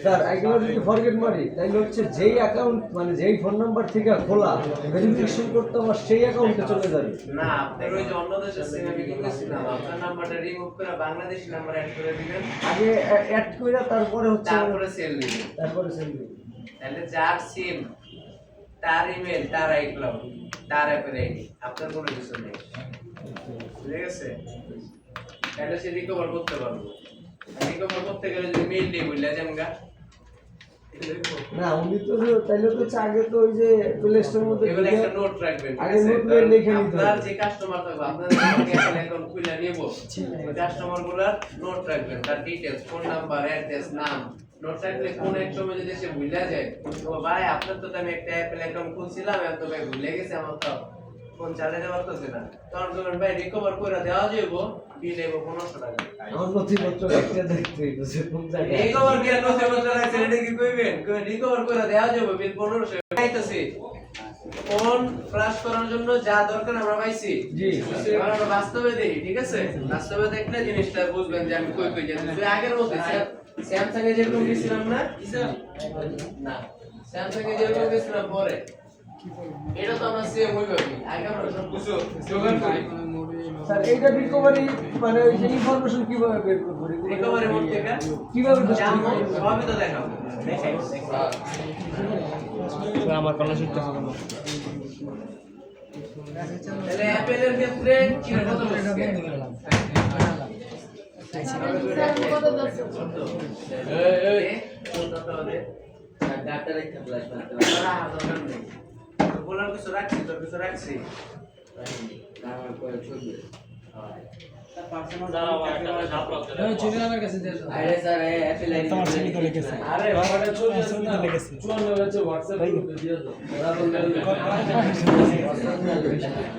স্যার, আইগুলো যদি ফরগেট মারি তাহলে হচ্ছে যেই অ্যাকাউন্ট মানে যেই ফোন নাম্বার থেকে খোলা ভেরিফিকেশন করতে আমার সেই অ্যাকাউন্টে চলে যাবে। না, আপনার ওই যে অন্য দেশের সিম আমি কিনতেছিলাম, আপনার নাম্বারটা রিমুভ করে বাংলাদেশি নাম্বার অ্যাড করে দিবেন, আগে অ্যাড করে তারপরে হচ্ছে তারপরে সেল দিবেন। তারপরে সেন্ড দিবেন। তাহলে যার সিম, তার ইমেল, তার আইক্লাউড, তার অ্যাপের আইডি, আপনার কোনো কিছু নেই, ঠিক আছে? তাহলে সে রিকভার করতে পারবো। রিকভার করতে গেলে যদি মেইল দিয়ে বললে জানগা, না উনি তো তাইলে তো হচ্ছে আগে তো ওই যে প্লে স্টোরের মধ্যে এগুলো একটা নোট রাখবেন, ঠিক আগে আছে? নোট করে লিখে নিতে হবে। আপনার যে কাস্টমার থাকবে, আপনার অ্যাকাউন্ট খুলে নিব, ওই কাস্টমার গুলার নোট রাখবেন, তার ডিটেইলস, ফোন নাম্বার, অ্যাড্রেস, নাম নোট রাখলে কোন এক সময় যদি সে ভুলে যায়, তো ভাই আপনার তো আমি একটা অ্যাপল অ্যাকাউন্ট খুলছিলাম, এখন তো ভাই ভুলে গেছে, আমার তো ফোন চালাতে পারতেছে না, তখন বলবেন ভাই রিকভার করে দেওয়া যাবো, বিল নেব 1500 টাকা। আমার নথিপত্র একটা দেখতে হইছে কোন জায়গায় রিকভার কি আর নথিপত্র রাখছেন, এটা কি কইবেন? রিকভার করে দেওয়া যাবে, বিল 1500 আইতাছে। ফোন ফ্ল্যাশ করার জন্য যা দরকার আমরা পাইছি, জি এবার আমরা বাস্তবে দেখি, ঠিক আছে? বাস্তবে দেখলে জিনিসটা বুঝবেন যে আমি কই কই যাচ্ছি। আগের মধ্যে স্যামসাং এ যেরকম গেছিলাম না, না স্যামসাং এ যেরকম গেছিলাম পরে, এটা তো আমরা সেম ওইভাবেই আগে আমরা সব কিছু জোগাড় করি। স্যার এইটা রিকভারি মানে ওই যে ইনফরমেশন কিভাবে বের করব, রিকভারি মোড থেকে কিভাবে জানবো, সবই তো দেখাবো। আমার কোনো শিখতে হবে না তাহলে অ্যাপেলের ক্ষেত্রে কি কত বলছে? কত দর্শক ডাটা রেখে ফ্ল্যাশ মারতে বলার কিছু রাখছি, তোর কিছু রাখছি। ছবি আমার কাছে দিয়ে দাও। আরে স্যার অ্যাপেল আইডি তোমার ছবি তো লিখেছে। আরে ভাড়াটা চলে আসছে ছবি না তো লিখেছে। 54 হচ্ছে হোয়াটসঅ্যাপ গ্রুপে দিয়ে দাও ওরা বলবে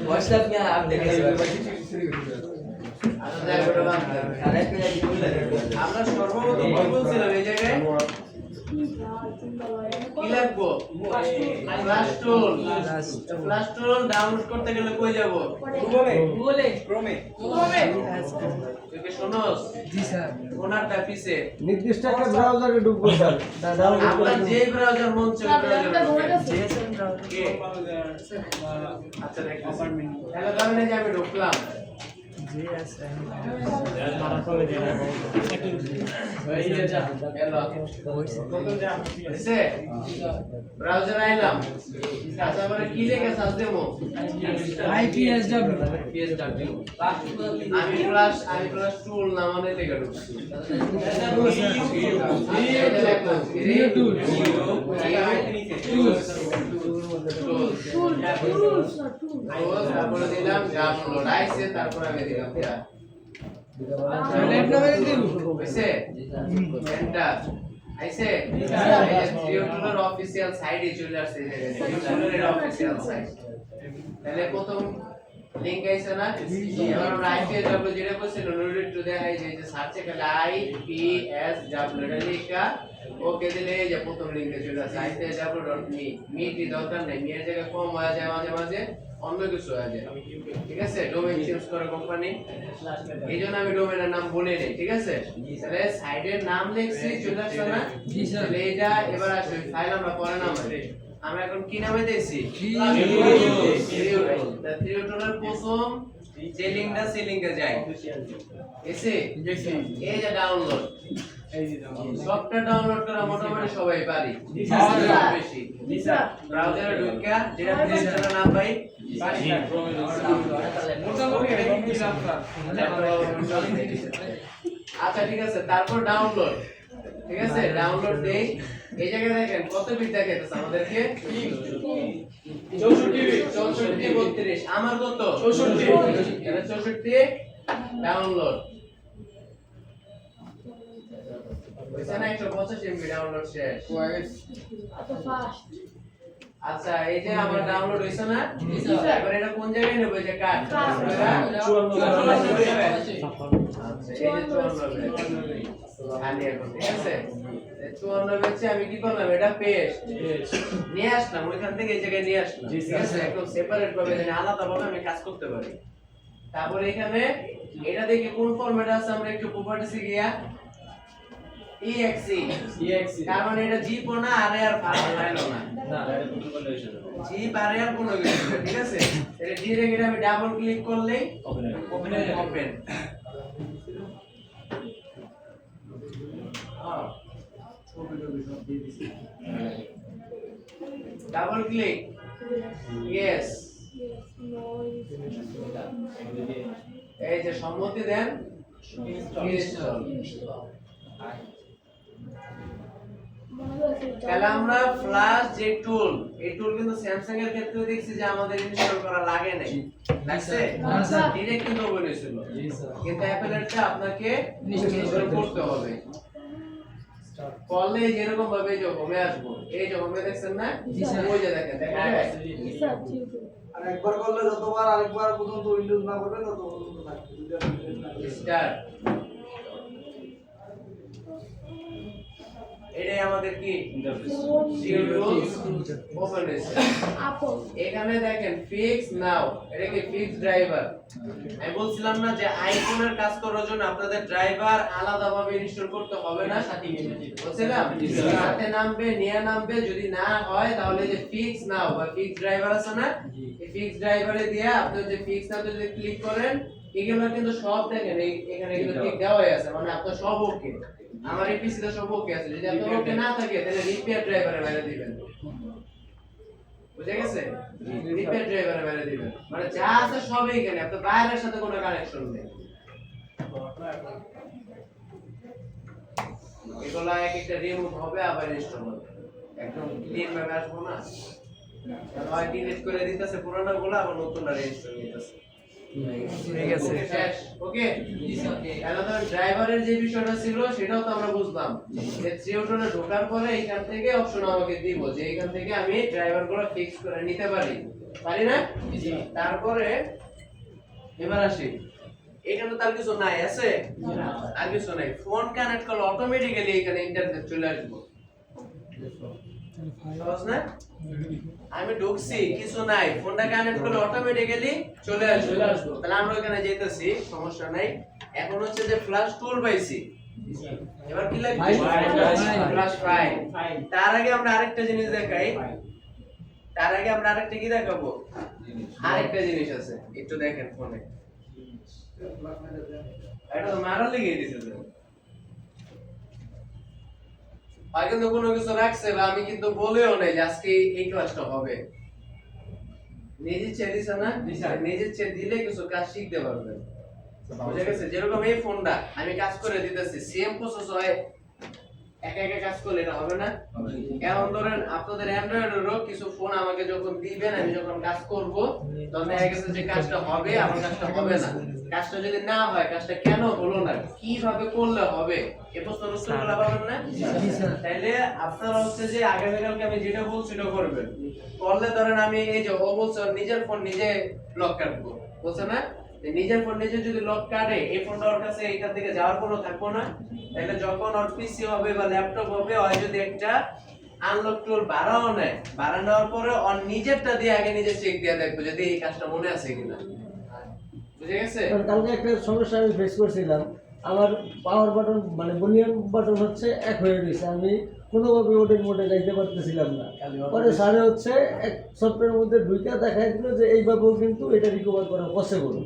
व्हाट्सएप क्या आप देखें আচ্ছা যাই বড় বাপ আর অ্যাপেল আইডি বলে আমরা সর্বপ্রথম কি বলছিলাম এই জায়গায় কি লাগবো ফ্ল্যাশ টুল ডাউনলোড করতে গেলে কই যাব গুগলে তুই কি শোনস জি স্যার। ওনারটা পিছে নির্দিষ্ট একটা ব্রাউজারে ঢুকবো স্যার ডাউনলোড আপনার যে ব্রাউজার মন চায় ব্রাউজারটা ভরে গেছে কে আচ্ছা দেখ তাহলে ধরেন এই যে আমি ঢুকলাম ব্রাউজার আইলাম আচ্ছা আমরা কি লেখা সার্চ দেবো IPSW আমি প্লাস টুল নামানে লেখা ঢুকছি তারপরে দিলাম ডাউনলোড আইছে তারপরে আমি দিলাম হইছে এন্টার আইছে ইউটিউবের অফিশিয়াল সাইটে চলে আসছে ইউটিউবের অফিশিয়াল সাইট তাহলে প্রথম লিংক আইছে না এবার আমরা আইপিএসডব্লিউ যেটা বলছিল লোডেড টু দেখাই যে সার্চে খালি আইপিএসডব্লিউ এটা লেখা ওকে দিলে এই যে প্রথম লিংকে চলে আসে iPSW.me মি কি দরকার নাই মি এর জায়গায় কম হয়ে যায় মাঝে মাঝে অন্য কিছু হয়ে যায় ঠিক আছে ডোমেইন চেঞ্জ করে কোম্পানি এইজন্য আমি ডোমেইনের নাম বলে নেই ঠিক আছে তাহলে সাইটের নাম লিখছি চলে আসছে না জি স্যার। তাহলে এটা এবার আসবে ফাইল আমরা পরে নাম আমরা এখন কি নামে দিয়েছি থ্রিউটনের প্রথম যে লিংকটা সেই লিংকে যাই এসে এই যে ডাউনলোড সফটওয়্যার ডাউনলোড করা মোটামুটি সবাই পারি বেশি ব্রাউজারে ঢুকা যেটা প্লেস্টোরের নাম পাই আচ্ছা ঠিক আছে তারপর ডাউনলোড ঠিক আছে ডাউনলোড দেই এই জায়গায় দেখেন কত বিট দেখাইতেছে আমাদেরকে 64 32 আমার কত 64 এটা 64 ডাউনলোড হইছে না 185 এমবি ডাউনলোড শেষ এত ফাস্ট আচ্ছা এই যে আমার ডাউনলোড হইছে না এবার এটা কোন জায়গায় নেব এই যে কাট কাট। আচ্ছা এই যে 54 খালি এখন ঠিক আছে 54 হচ্ছে আমি কি করলাম এটা পেস্ট নিয়ে আসলাম ওইখান থেকে এই জায়গায় নিয়ে আসলাম ঠিক আছে একদম সেপারেট ভাবে যেন আলাদা ভাবে আমি কাজ করতে পারি তারপর এখানে এটা দেখে কোন ফরম্যাটে আছে আমরা একটু প্রপার্টিসে গিয়া exe তার মানে এটা জিপ না আর আর ফাইল না জিপ আর আর কোনো কিছু না ঠিক আছে তাহলে ডিরেক্ট এটা আমি ডাবল ক্লিক করলেই ওপেন ডাবল ক্লিক ইয়েস এই যে সম্মতি দেন ইনস্টল তাহলে আমরা ফ্ল্যাশ যে টুল এই টুল কিন্তু স্যামসাং এর ক্ষেত্রে দেখছি যে আমাদের ইনস্টল করা লাগে নাই লাগছে ডিরেক্ট কিন্তু ওপেন হয়েছিল কিন্তু অ্যাপল এরটা আপনাকে ইনস্টল করতে হবে করলে যেরকম ভাবে যে হোমে আসবো এই যে হোমে দেখছেন না ওই যে দেখেন দেখা যায় আর একবার করলে যতবার আরেকবার পর্যন্ত উইন্ডোজ না করবে তত পর্যন্ত থাকবে স্টার্ট এটাই আমাদের কি ওপেন হয়েছে এখানে দেখেন ফিক্স নাও এটা কি ফিক্স ড্রাইভার আমি বলছিলাম না যে আইফোনের কাজ করার জন্য আপনাদের ড্রাইভার আলাদাভাবে ইনস্টল করতে হবে না বলছিলাম সাথে নামবে নিয়ে নামবে যদি না হয় তাহলে যে ফিক্স নাও বা ফিক্স ড্রাইভার আছে না এই ফিক্স ড্রাইভারে দিয়ে আপনি যে ফিক্স নাও যদি ক্লিক করেন এগুলো কিন্তু সব দেখেন এখানে কিন্তু ঠিক দেওয়া আছে মানে আপনার সব ওকে আমার এই পিসিতে সব ওকে আছে যদি আপনার ওকে না থাকে তাহলে রিপেয়ার ড্রাইভারে বাইরে দিবেন বুঝে গেছে রিপেয়ার ড্রাইভারে বাইরে দিবেন মানে যা আছে সব এখানে আপনার বাইরের সাথে কোনো কানেকশন নেই এগুলা এক একটা রিমুভ হবে আবার ইনস্টল হবে একদম ক্লিন ভাবে আসবো না হয় ডিলিট করে দিতেছে পুরোনো গুলো আবার নতুনটা ইনস্টল নিতেছে ঠিক আছে ওকে, শেষ ওকে এখন তো ড্রাইভারের যে বিষয়টা ছিল সেটাও তো আমরা বুঝলাম যে থ্রিওটনে ঢোকার পরে এইখান থেকে অপশন আমাকে দিব যে এইখান থেকে আমি ড্রাইভার গুলো ফিক্স করে নিতে পারি না তারপরে এবার আসি এখানে তার কিছু নাই আছে আর কিছু নাই ফোন কানেক্ট করলে অটোমেটিক্যালি এখানে ইন্টারনেট চলে আসবে সহজ না আমি ঢুকছি কিছু নাই ফোনটা কানেক্ট করলে অটোমেটিক্যালি চলে আসবে তাহলে আমরা ওখানে যেতেছি সমস্যা নাই এখন হচ্ছে যে ফ্ল্যাশ টুল পাইছি এবার কি লাগবে ফ্ল্যাশ ফাইল তার আগে আমরা আরেকটা জিনিস দেখাই কি দেখাবো আরেকটা জিনিস আছে একটু দেখেন ফোনে এটা তো মারা লেগে দিয়েছে আগে তো কোনো কিছু রাখছে বা আমি কিন্তু বলেও নাই যে আজকে এই ক্লাসটা হবে নিজে ছেড়ে দিছে না নিজে ছেড়ে দিলে কিছু কাজ শিখতে পারবেন বুঝে গেছে যেরকম এই ফোনটা আমি কাজ করে দিতেছি সেম প্রসেস হয় একা একা কাজ করলে এটা হবে না এখন ধরেন আপনাদের অ্যান্ড্রয়েডেরও কিছু ফোন আমাকে যখন দিবেন আমি যখন কাজ করব তখন দেখা গেছে যে কাজটা হবে আমার কাজটা হবে না কাজটা যদি না হয় কাজটা কেন হলো না কিভাবে করলে হবে এই প্রশ্নের উত্তরগুলো পাবেন না তাইলে আপনারা হচ্ছে যে আগামীকালকে আমি যেটা বলছি ওটা করবেন করলে ধরেন আমি এই যে ও বলছে ওর নিজের ফোন নিজে লক কাটবো বলছে না নিজের ফোন নিজে যদি লক কাটে এই ফোনটা ওর কাছে এখান থেকে যাওয়ার কোনো থাকবো না তাহলে যখন ওর পিসি হবে বা ল্যাপটপ হবে ওই যদি একটা আনলক টুল বাড়া নেওয়ার পরে ওর নিজেরটা দিয়ে আগে নিজে চেক দিয়ে দেখবো যদি এই কাজটা মনে আছে কিনা বুঝে গেছে কালকে একটা সমস্যা আমি ফেস করছিলাম আমার পাওয়ার বাটন মানে বুনিয়ান বাটন হচ্ছে এক হয়ে গেছে আমি কোনোভাবে ওদের মোডে যাইতে পারতেছিলাম না পরে স্যারে হচ্ছে এক সফটওয়্যারের মধ্যে ঢুকে দেখাই দিল যে এইভাবেও কিন্তু এটা রিকভার করা পসিবল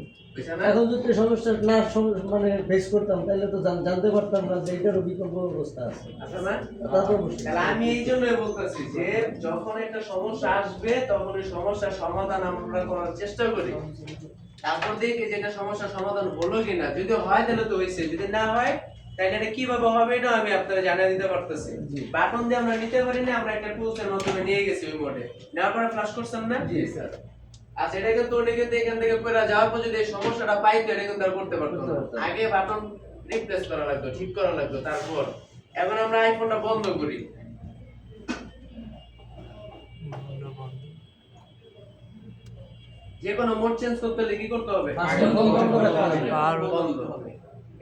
এখন যদি সমস্যা না মানে ফেস করতাম তাহলে তো জানতে পারতাম না যে এটারও বিকল্প ব্যবস্থা আছে তা তো অবশ্যই। তাহলে আমি এই জন্যই বলতেছি যে যখন একটা সমস্যা আসবে তখন ওই সমস্যার সমাধান আমরা করার চেষ্টা করি তারপর দেখি যেটা সমস্যার সমাধান হলো কিনা যদি হয় তাহলে তো হয়েছে যদি না হয় তাহলে এটা কিভাবে হবে এটা আমি আপনারা জানিয়ে দিতে পারতেছি বাটন দিয়ে আমরা নিতে পারি না আমরা একটা টুলসের মাধ্যমে নিয়ে গেছি ওই মোডে নেওয়ার পরে ফ্লাশ করছেন না জি স্যার আচ্ছা এটা কিন্তু উনি কিন্তু এখান থেকে করে যাওয়ার পর যদি এই সমস্যাটা পাইতো এটা কিন্তু আর করতে পারতো না আগে বাটন রিপ্লেস করা লাগতো ঠিক করা লাগতো তারপর এখন আমরা আইফোনটা বন্ধ করি যে কোনো মোড চেঞ্জ করতে হলে কি করতে হবে বন্ধ হবে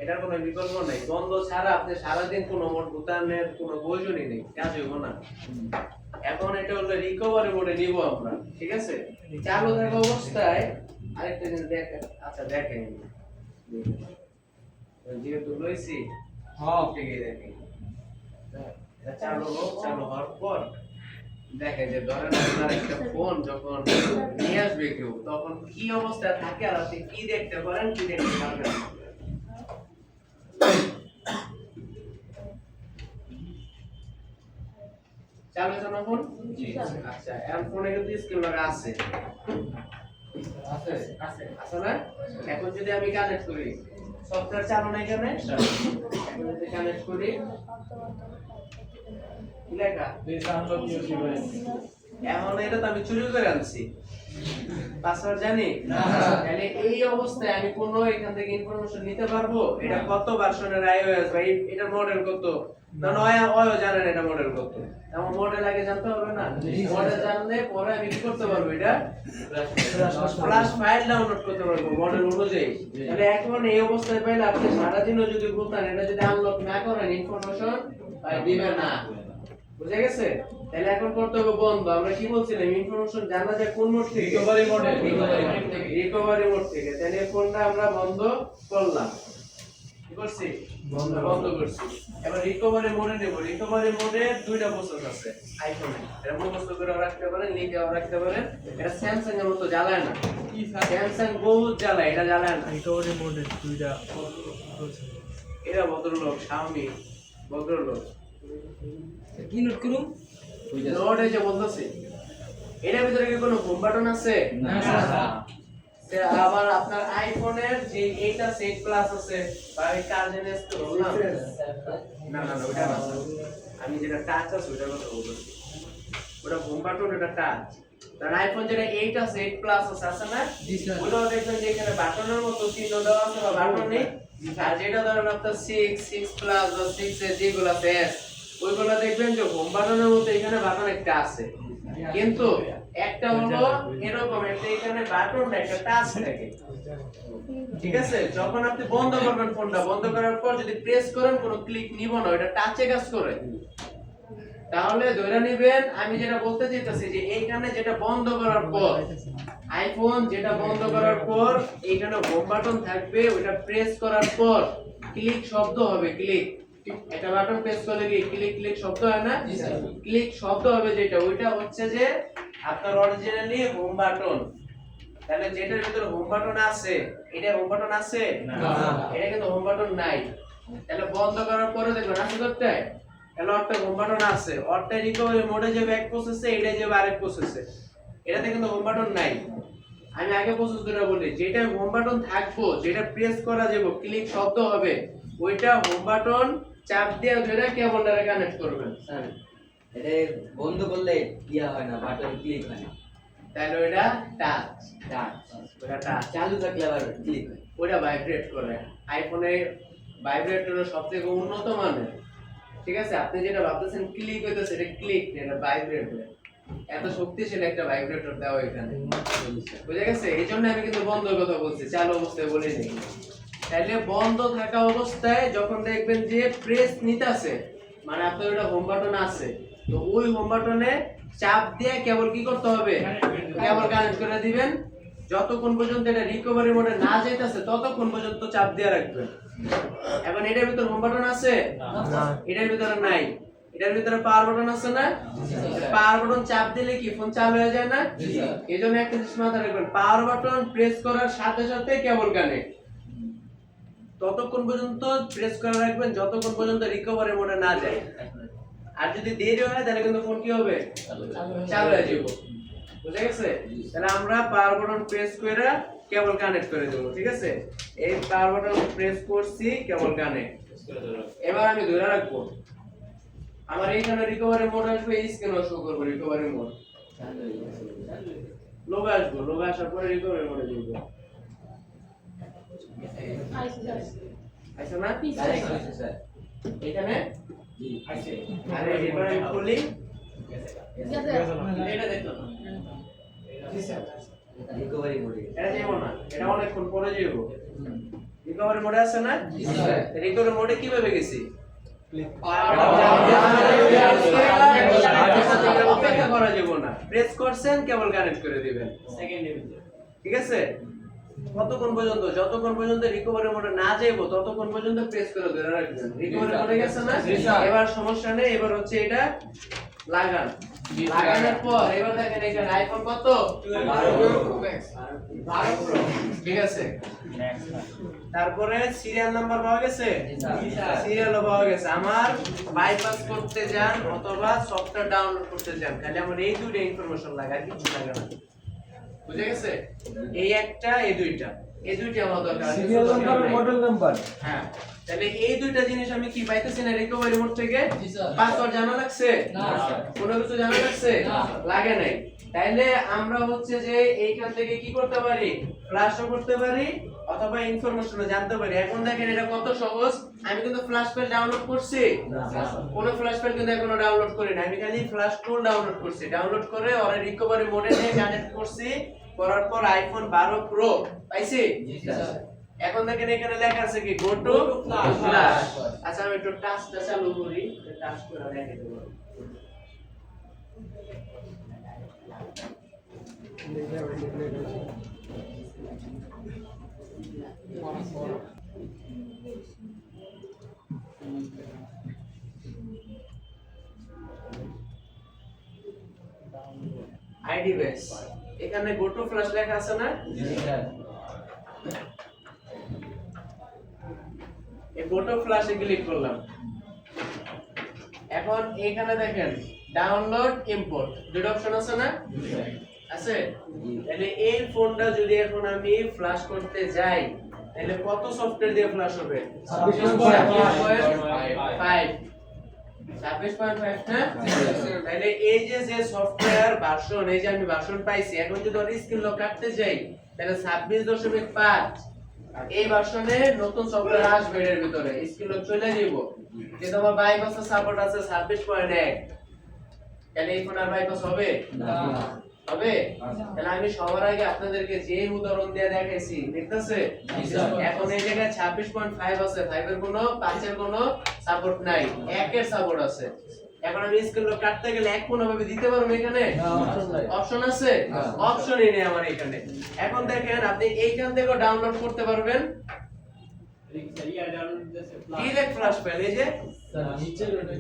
এটার কোনো বিকল্প নাই বন্ধ ছাড়া আপনি সারাদিন কোনো মোড বোতামের কোনো প্রয়োজনই নেই কাজ হইব না এখন এটা হলো রিকভারি মোডে নিব আমরা ঠিক আছে চালু থাকা অবস্থায় আরেকটা জিনিস দেখেন আচ্ছা দেখেন যেহেতু লইছি হ্যাঁ ঠিক আছে দেখেন এটা চালু হওয়ার পর দেখেন যে ধরেন আপনার একটা ফোন যখন নিয়ে আসবে কেউ তখন কি অবস্থায় থাকে আর আপনি কি দেখতে পারেন কি দেখতে পারবেন চালু আছে না ফোন জি আচ্ছা এখন ফোনে কিন্তু স্ক্রিন লাগা আছে আছে না এখন যদি আমি কানেক্ট করি সফটওয়্যার চালু নাই কেন এখন যদি কানেক্ট করি কি লেখা এখন এটা তো আমি চুরি করে আনছি পাসওয়ার্ড জানি তাহলে এই অবস্থায় আমি কোনো এখান থেকে ইনফরমেশন নিতে পারবো এটা কত ভার্সনের iOS বা এটার মডেল কত না নয় ওয়ো জানেন এটা মডেল কত আমার মডেল আগে জানতে হবে না মডেল জানলে পরে আমি কি করতে পারবো এটা ফ্ল্যাশ ফাইল ডাউনলোড করতে পারবো মডেল অনুযায়ী তাহলে এখন এই অবস্থায় পাইলে আপনি সারা দিনও যদি বলতেন এটা যদি আনলক না করেন ইনফরমেশন দিবে না বুঝে গেছে তাহলে এখন করতে হবে বন্ধ আমরা কি বলছিলাম ইনফরমেশন জানা যায় কোন মোড থেকে রিকভারি মোড থেকে তাহলে ফোনটা আমরা বন্ধ করলাম কি করছি বন্ধ করছি এবার রিকভারি মোডে নেব রিকভারি মোডে দুইটা প্রসেস আছে আইফোনে এটা মুখস্থ করে রাখতে পারেন লিখেও রাখতে পারেন এটা স্যামসাং এর মতো জ্বালায় না স্যামসাং বহুত জ্বালায় এটা জ্বালায় না রিকভারি মোডে দুইটা এরা ভদ্রলোক শাওমি ভদ্রলোক কি নোট করুম নোট এই যে বলতেছি এটার ভিতরে কি কোনো হোম বাটন আছে না স্যার আবার আপনার আইফোনের যে এইটা সেট প্লাস আছে বা এই কার্জেনেস তো বললাম না ওটা না আমি যেটা টাচ আছে ওটা কথা বলছি ওটা হোম বাটন এটা টাচ কারণ আইফোন যেটা 8 আছে 8 প্লাস আছে না জি স্যার। ওটাও দেখবেন যে এখানে বাটনের মতো চিহ্ন দেওয়া আছে বা বাটন নেই আর যেটা ধরেন আপনার 6 প্লাস বা 6 এর যেগুলো আছে S ওইগুলো দেখবেন যে হোম বাটনের মতো এখানে বাটন একটা আছে কিন্তু একটা হলো এরকম একটা এখানে বাটন না একটা টাচ থাকে ঠিক আছে যখন আপনি বন্ধ করবেন ফোনটা বন্ধ করার পর যদি প্রেস করেন কোনো ক্লিক নিব না এটা টাচে কাজ করে তাহলে ধরে নেবেন আমি যেটা বলতে চাইতেছি যে এইখানে যেটা বন্ধ করার পর আইফোন যেটা বন্ধ করার পর এইখানে হোম বাটন থাকবে ওটা প্রেস করার পর ক্লিক শব্দ হবে ক্লিক একটা বাটন প্রেস করলে কি ক্লিক ক্লিক শব্দ হয় না ক্লিক শব্দ হবে যেটা ওইটা হচ্ছে যে আপনার অরিজিনালি হোম বাটন তাহলে যেটার ভিতরে হোম বাটন আছে এটা হোম বাটন আছে না এটা কিন্তু হোম বাটন নাই তাহলে বন্ধ করার পরে দেখবেন আছে করতে তাহলে একটা হোম বাটন আছে অরটা রিকভারি মোডে যে ব্যাক প্রসেসে এটা যে আরেক প্রসেসে এটাতে কিন্তু হোম বাটন নাই আমি আগে প্রসেস দুটো বলি যেটা হোম বাটন থাকবো যেটা প্রেস করা যাবে ক্লিক শব্দ হবে ওইটা হোম বাটন চাপ দিয়ে ধরে কেবলটারে কানেক্ট করবেন স্যার এটা বন্ধ করলে ইয়া হয় না বাটন ক্লিক হয় না তাহলে ওইটা টাচ টাচ ওটা টাচ চালু থাকলে আবার ক্লিক হয় ওটা ভাইব্রেট করে আইফোনে ভাইব্রেট হলো সবথেকে উন্নত মানের ঠিক আছে আপনি যেটা ভাবতেছেন ক্লিক হইতেছে এটা ক্লিক না এটা ভাইব্রেট হয় এত শক্তিশালী একটা ভাইব্রেটর দেওয়া এখানে বুঝে গেছে এই জন্য আমি কিন্তু বন্ধ কথা বলছি চালু অবস্থায় বলিনি তাহলে বন্ধ থাকা অবস্থায় যখন দেখবেন যে প্রেস নিতেছে মানে আপনার ওটা হোম বাটন আছে তো ওই হোম বাটনে চাপ দিয়ে কেবল কি করতে হবে কেবল কানেক্ট করে দিবেন যতক্ষণ পর্যন্ত এটা রিকভারি মোডে না যাইতেছে ততক্ষণ পর্যন্ত চাপ দিয়ে রাখবেন এখন এটার ভিতর হোম বাটন আছে না এটার ভিতরে নাই এটার ভিতরে পাওয়ার বাটন আছে না পাওয়ার বাটন চাপ দিলে কি ফোন চালু হয়ে যায় না এইজন্য একটা জিনিস মাথায় রাখবেন পাওয়ার বাটন প্রেস করার সাথে সাথে কেবল কানেক্ট ততক্ষণ পর্যন্ত প্রেস করে রাখবেন যতক্ষণ পর্যন্ত রিকভারি মোডে না যায় আর যদি দেরি হয় তাহলে কিন্তু ফোন কি হবে চালু হয়ে যাবে বুঝে গেছে তাহলে আমরা পাওয়ার বাটন প্রেস করে কেবল কানেক্ট করে দেব ঠিক আছে এই পাওয়ার বাটন প্রেস করছি কেবল কানেক্ট এবার আমি ধরে রাখবো আমার এইখানে রিকভারি মোড আসবে এই স্ক্রিনও শো করব রিকভারি মোড লোগো আসবে লোগো আসার পরে রিকভারি মোডে যাব আচ্ছা না স্যার এখানে আরে এবার আমি খুলি এটা দেখো না রিকভারি মোডে এটা যাবো না এটা অনেকক্ষণ পরে যাব রিকভারি মোডে আছে না রিকভারি মোডে কিভাবে গেছি অপেক্ষা করা যাবে না প্রেস করছেন কেবল কানেক্ট করে দিবেন সেকেন্ডে ঠিক আছে কতক্ষণ পর্যন্ত যতক্ষণ পর্যন্ত রিকভারি মোডে না যাইবো ততক্ষণ পর্যন্ত প্রেস করে ধরে রাখবেন রিকভারি মোডে গেছে না এবার সমস্যা নেই এবার হচ্ছে এটা লাগান লাগানোর পর এবার দেখেন এখানে আইফোন কত 12 প্রো ঠিক আছে তারপরে সিরিয়াল নাম্বার পাওয়া গেছে সিরিয়ালও পাওয়া গেছে আমার বাইপাস করতে যান অথবা সফটওয়্যার ডাউনলোড করতে যান তাহলে আমার এই দুটো ইনফরমেশন লাগে আর কিছু লাগে না বুঝে গেছে এই একটা এই দুইটা আমার দরকার সিরিয়াল নাম্বার মডেল নাম্বার হ্যাঁ তাহলে এই দুইটা জিনিস আমি কি পাইতেছি না রিকভারি মোড থেকে পাসওয়ার্ড জানা লাগছে না কোনো কিছু জানা লাগছে লাগে নাই তাইলে আমরা হচ্ছে যে এইখান থেকে কি করতে পারি ফ্ল্যাশও করতে পারি অথবা ইনফরমেশনও জানতে পারি এখন দেখেন এটা কত সহজ আমি কিন্তু ফ্ল্যাশ ফাইল ডাউনলোড করছি কোন ফ্ল্যাশ ফাইল কিন্তু এখনো ডাউনলোড করি না আমি খালি ফ্ল্যাশ টুল ডাউনলোড করছি ডাউনলোড করে ওরে রিকভারি মোডে নিয়ে কানেক্ট করছি করার পর আইফোন 12 প্রো পাইছি এখন দেখেন এখানে লেখা আছে কি গো টু ফ্ল্যাশ আচ্ছা আমি একটু টাচটা চালু করি টাচ করে রেখে দেব আইডি বেস এখানে গো টু ফ্ল্যাশ লেখা আছে না এই গো টু ফ্ল্যাশে ক্লিক করলাম এখন এখানে দেখেন ডাউনলোড ইম্পোর্ট দুটো অপশন আছে না আছে তাহলে এই ফোনটা যদি এখন আমি ফ্ল্যাশ করতে যাই তাহলে কত সফটওয়্যার দিয়ে ফ্ল্যাশ হবে 26.5 26.5 হ্যাঁ তাহলে এই যে সফটওয়্যার ভার্সন এই যে আমি ভার্সন পাইছি এখন যদি ওর স্ক্রিন লক কাটতে যাই তাহলে 26.5 এই ভার্সনে নতুন সফটওয়্যার আসবে এর ভিতরে স্ক্রিন লক চলে যাব কিন্তু আমার বাইপাস সাপোর্ট আছে 26.1 তাহলে এই ফোন আর বাইপাস হবে হবে তাহলে আমি সবার আগে আপনাদেরকে যে উদাহরণ দিয়ে দেখাইছি দেখতেছে এখন এই জায়গায় 26.5 আছে 5 এর কোনো 5 এর কোনো সাপোর্ট নাই 1 এর সাপোর্ট আছে এখন আমি স্ক্রিন লক কাটতে গেলে এক কোনো ভাবে দিতে পারবো এখানে অপশন আছে অপশনই নেই আমার এখানে এখন দেখেন আপনি এইখান থেকেও ডাউনলোড করতে পারবেন ডিরেক্ট ফ্ল্যাশ পেল এই যে স্যার নিচের ওটা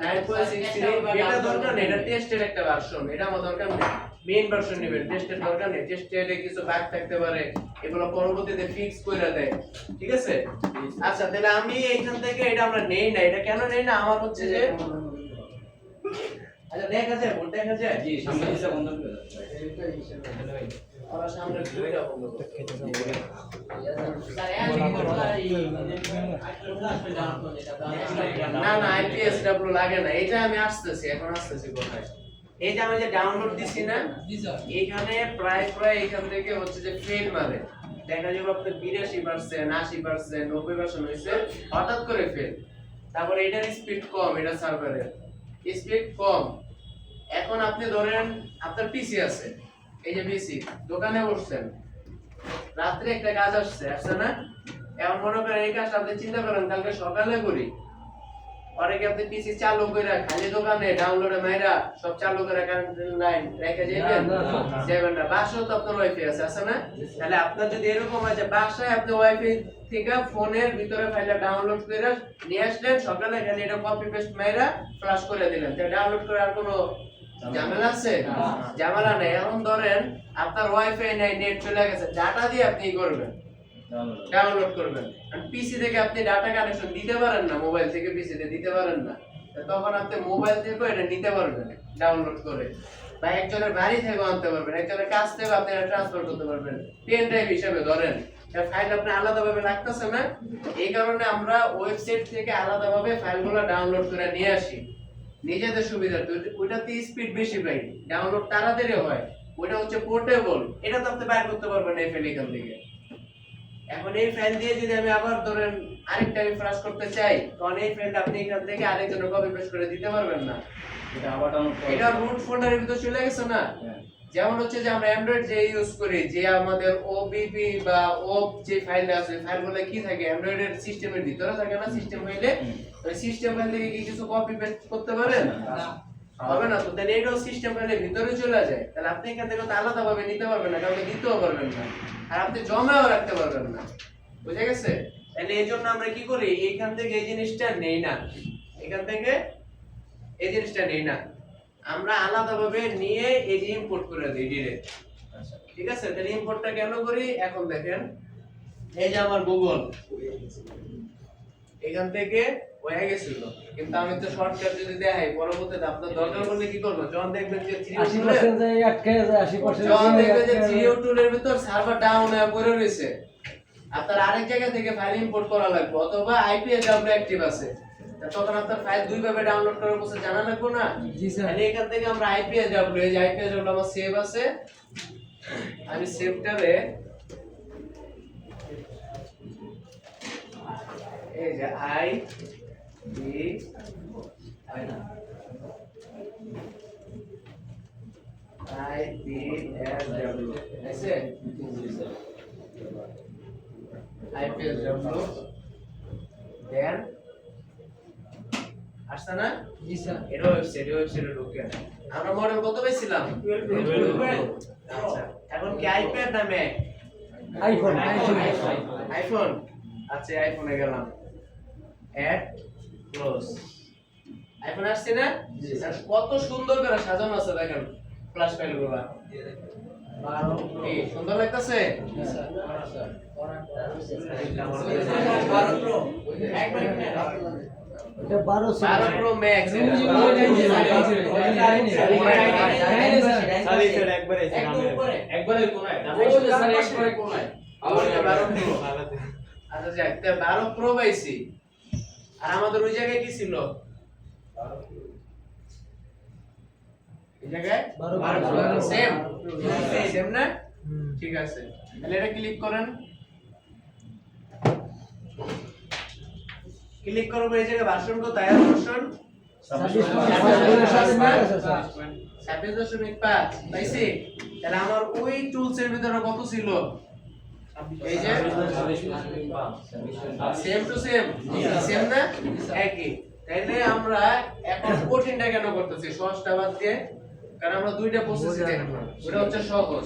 9.63 এটা দরকার নেই এটা টেস্টের একটা ভার্সন এটা আমার দরকার নেই মেইন ভার্সন নেবেন টেস্টের দরকার নেই টেস্টে কিছু বাগ থাকতে পারে এগুলো পরবর্তীতে ফিক্স করে দেয় ঠিক আছে আচ্ছা তাহলে আমি এইখান থেকে এটা আমরা নেই না এটা কেন নেই না আমার হচ্ছে যে আচ্ছা দেখা যায় ভোট দেখা যায় জি সামনে দিছে বন্ধ করে দাও ওরা সামনে দুইটা বন্ধ করে না না আইপিএসডব্লিউ লাগে না এটা আমি আসতেছি এখন আসতেছি কোথায় এই যে আমি যে ডাউনলোড দিছি না এখানে প্রায় এখান থেকে হচ্ছে যে ফেল মারে দেখা যাবে আপনার 82% 80% 90% হইছে হঠাৎ করে ফেল তারপর এটার স্পিড কম এটা সার্ভারের স্পিড কম এখন আপনি ধরেন আপনার পিসি আছে এই যে পিসি দোকানে বসছেন রাত্রে একটা কাজ আসছে না এখন মনে করেন এই কাজটা আপনি চিন্তা করেন কালকে সকালে করি পরে কি আপনি পিসি চালু করে খালি দোকানে ডাউনলোডে মাইরা সব চালু করে কারেন্ট লাইন রেখে যাবেন না বাসায় তো আপনার ওয়াইফাই আছে না তাহলে আপনার যদি এরকম হয় যে বাসায় আপনি ওয়াইফাই থেকে ফোনের ভিতরে ফাইলটা ডাউনলোড করে নিয়ে আসলেন সকালে খালি এটা কপি পেস্ট মাইরা ফ্লাশ করে দিলেন তাহলে ডাউনলোড করে আর কোনো ঝামেলা আছে ঝামেলা নেই এখন ধরেন আপনার ওয়াইফাই নাই নেট চলে গেছে ডাটা দিয়ে আপনি করবেন ডাউনলোড করবেন আর পিসি থেকে আপনি ডাটা কানেকশন দিতে পারেন না মোবাইল থেকে পিসি তে দিতে পারেন না তখন আপনি মোবাইল থেকে এটা নিতে পারবেন ডাউনলোড করে বা একজনের বাড়ি থেকে আনতে পারবেন একজনের কাছ থেকে আপনি এটা ট্রান্সফার করতে পারবেন পেন ড্রাইভ হিসেবে ধরেন এই ফাইল আপনি আলাদাভাবে রাখতেছে না এই কারণে আমরা ওয়েবসাইট থেকে আলাদাভাবে ফাইলগুলো ডাউনলোড করে নিয়ে আসি নিজেদের সুবিধার্থে ওইটাতে স্পিড বেশি পাই ডাউনলোড তাড়াতাড়ি হয় ওইটা হচ্ছে পোর্টেবল এটা তো আপনি বাইর করতে পারবেন এই ফাইল এখান থেকে এখন এই ফাইল দিয়ে যদি আমি আবার ধরেন আরেকটা আমি ফ্লাশ করতে চাই তখন এই ফাইলটা আপনি এখান থেকে আরেকজনের কপি পেস্ট করে দিতে পারবেন না এটা আবার ডাউনলোড এটা রুট ফোল্ডারের ভিতর চলে গেছে না যেমন হচ্ছে যে আমরা অ্যান্ড্রয়েড যে ইউজ করি যে আমাদের ওবিপি বা ওপ যে ফাইল আছে ফাইলগুলো কি থাকে অ্যান্ড্রয়েডের সিস্টেমের ভিতরে থাকে না সিস্টেম হইলে ওই সিস্টেম ফাইল থেকে কি কিছু কপি পেস্ট করতে পারেন হবে না তো তাহলে এটাও সিস্টেম ফাইলের ভিতরে চলে যায় তাহলে আপনি এখান থেকে তো আলাদাভাবে নিতে পারবেন না কাউকে দিতেও পারবেন না আর আপনি জমাও রাখতে পারবেন না বুঝে গেছে তাহলে এই জন্য আমরা কি করি এইখান থেকে এই জিনিসটা নেই না এখান থেকে এই জিনিসটা নেই না আমরা আলাদাভাবে নিয়ে এই যে ইম্পোর্ট করে দিই ডাইরেক্ট আচ্ছা ঠিক আছে তাহলে ইম্পোর্টটা কেন করি এখন দেখেন এই যে আমার গুগল এখান থেকে হয়ে গেছিল কিন্তু আমি তো শর্টকাট যদি দেখাই পরবর্তীতে আপনার দরকার পড়লে কি করব যখন দেখবেন যে 80% যায় আটকে যায় 80% যখন দেখবেন যে 3 টুলের ভিতর সার্ভার ডাউন হয়ে পড়ে রয়েছে আপনার আরেক জায়গা থেকে ফাইল ইম্পোর্ট করা লাগবে অথবা আইপিএসডব্লিউ অ্যাক্টিভ আছে তখন আপনার ফাইল দুই ভাবে ডাউনলোড করার প্রসেস জানা লাগবে না জি স্যার তাহলে এখান থেকে আমরা আইপিএসডব্লিউ এই যে আইপিএসডব্লিউ আমার সেভ আছে আমি সেভটারে এই যে আই বি আই না আইপিএসডব্লিউ আছে আইপিএসডব্লিউ দেন আসছে না জি স্যার এটা ওয়েবসাইটে ঢুকে আমরা মডেল কত পেয়েছিলাম 12 আচ্ছা এখন কি আইপ্যাড না ম্যাক আইফোন আচ্ছা আইফোনে গেলাম অ্যাড ক্লোজ আইফোন আসছে না আর কত সুন্দর করে সাজানো আছে দেখেন ফ্ল্যাশ ফাইলগুলো এই সুন্দর লাগতেছে একবার এটা 12 প্রো ম্যাক্স একবারে কোনায় একবারে কোনায় আবার 12 প্রো আচ্ছা যাক 12 প্রো পাইছি আর আমাদের ওই জায়গায় কি ছিল? এই জায়গায় 12 সেম সেম না? ঠিক আছে, তাহলে এটা ক্লিক করেন। ক্লিক করব, এই জায়গায় ভার্সন কত? আয়ার ভার্সন 26.5 পাইছি। তাহলে আমার ওই টুলসের ভিতরে কত ছিল? এই যে সেম টু সেম সেম না? একই। তাইলে আমরা এখন কঠিনটা কেন করতেছি সহজটা বাদ দিয়ে? কারণ আমরা দুইটা প্রসেসই দেখব, ওটা হচ্ছে সহজ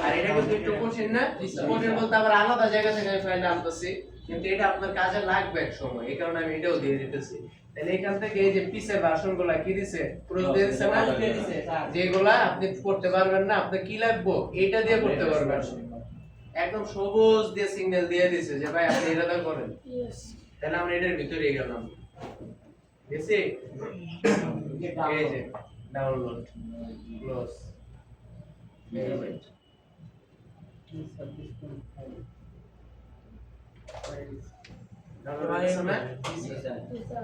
আর এটা কিন্তু একটু কঠিন না? কঠিন বলতে আবার আলাদা জায়গা থেকে আমি ফাইল আনতেছি, কিন্তু এটা আপনার কাজে লাগবে এক সময়, এই কারণে আমি এটাও দিয়ে দিতেছি। তাহলে এখান থেকে এই যে পিসের ভার্সনগুলো কি দিছে? ক্রস দিয়ে দিছে না? যেগুলা আপনি করতে পারবেন না, আপনি কি লাগবে এটা দিয়ে করতে পারবেন। একদম সবুজ দিয়ে সিগন্যাল দিয়ে দিছে যে ভাই আপনি এটা দিয়ে করেন। ইয়েস তাহলে আমরা এটার ভিতরে গেলাম, গেছি এই যে ডাউনলোড ক্লোজ পেমেন্ট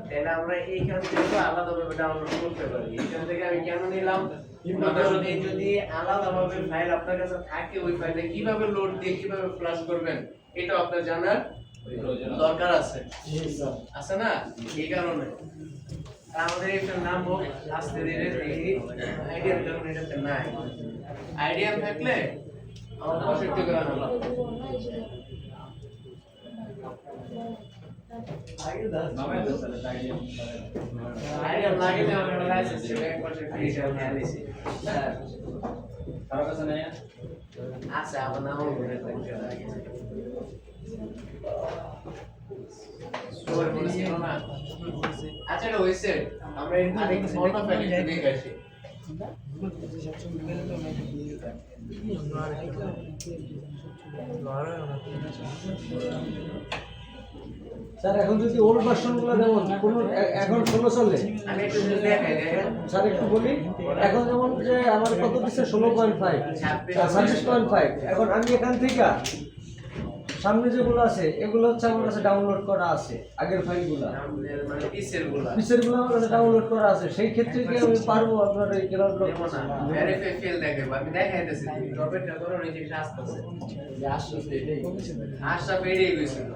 তাহলে আমরা এইখান থেকে আলাদাভাবে ডাউনলোড করতে পারি। এখান থেকে আমি কেন নিলাম? যদি আলাদাভাবে ফাইল আপনার কাছে থাকে, ওই ফাইলে কিভাবে লোড দিয়ে কিভাবে ফ্লাশ করবেন এটা আপনার জানার দরকার আছে, আছে না? এই কারণে আমাদের এটার নাম হোক আস্তে ধীরে দেখি আইডিয়া, যখন এটাতে নাই আইডিয়া থাকলে আমার 65 করে নাম আইডিয়া লাগলে আমরা লাইসেন্স ছিল এক বছর ফ্রি সেল নিয়েছি। কারো কাছে নাই? আচ্ছা আমার নাম মনে থাকবে আগে স্টোর বলেছিল না? আচ্ছা এটা হইছে, আমরা আরেক ফটো ফাইল দেখে আসি। স্যার এখন যদি ওল্ড ভার্সনগুলো যেমন কোন এখন 16 চলে, আমি একটু যদি দেখাই দেখেন স্যার একটু বলি। এখন যেমন যে আমার কত দিচ্ছে 16.5 26.5, এখন আমি এখান থেকে সামনে যেগুলো আছে এগুলো হচ্ছে আমার কাছে ডাউনলোড করা আছে, আগের ফাইলগুলো মানে পিসেরগুলো পিসেরগুলো আমার কাছে ডাউনলোড করা আছে। সেই ক্ষেত্রে কি আমি পারবো আপনার এই ক্লাউড লক? যেমন না ভেরিফাই ফেল দেখাবো, আমি দেখাইতেছি টপিকটা করো এই যে আসতেছে যে আসছে এটাই। আশা পেরিয়ে গেছিল।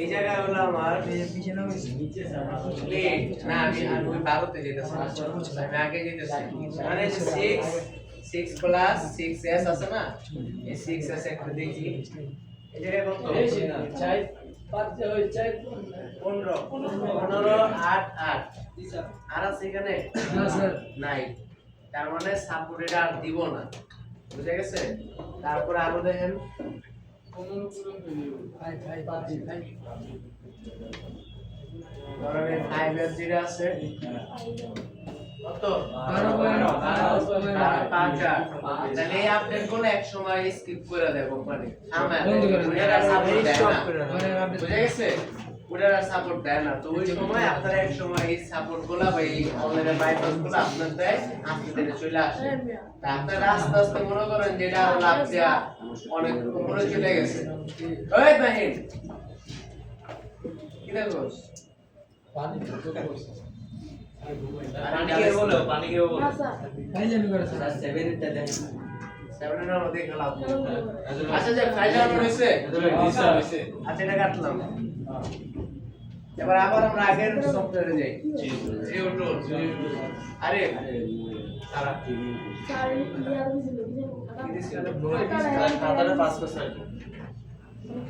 এই জায়গায় হলো আমার লেট না, আমি ওই ভারতে যেতেছি, আমি আগে যেতেছি মানে যে 6 প্লাস 6s আছে না, এই 6s একটা দেখি এই জায়গায় কত? বেশি না, চাই পাঁচ ওই চাই 15 8 8 আর আছে এখানে নাই, তার মানে সাপোর্টেড আর দিব না, বুঝা গেছে? তারপর আরো দেখেন ধরেন 5 এর যেটা আছে কত? 12 তাহলে এই আপডেট গুলো এক সময় স্কিপ করে দেব কোম্পানি, ওটা সাপোর্ট দেয় না, বুঝা গেছে? ওটা সাপোর্ট দেয় না, তো ওই সময় আপনারা এক সময় এই সাপোর্ট গুলা বা এই অনলাইনে বাইপাস গুলো আপনার দেয় আস্তে ধীরে চলে আসে। তা আপনারা আস্তে আস্তে মনে করেন যেটা লাভ দেয়া অনেক উপরে চলে গেছে। ওই বাহিন কি দেখো পানি তো করছে। পানি কে বলো? পানি কে বলো? আচ্ছা ফাইলামি করে স্যার 7 এর টা দেন। 7 এর মধ্যে খেলা আচ্ছা যে ফাইল ডাউনলোড হইছে, আচ্ছা এটা কাটলাম। এবার আবার আমরা আগের সফটওয়্যারে যাই, জিও টুল। আরে সারা স্যার ইয়ার দিছিল কি দিছিল? খাতাটা পাস করছে।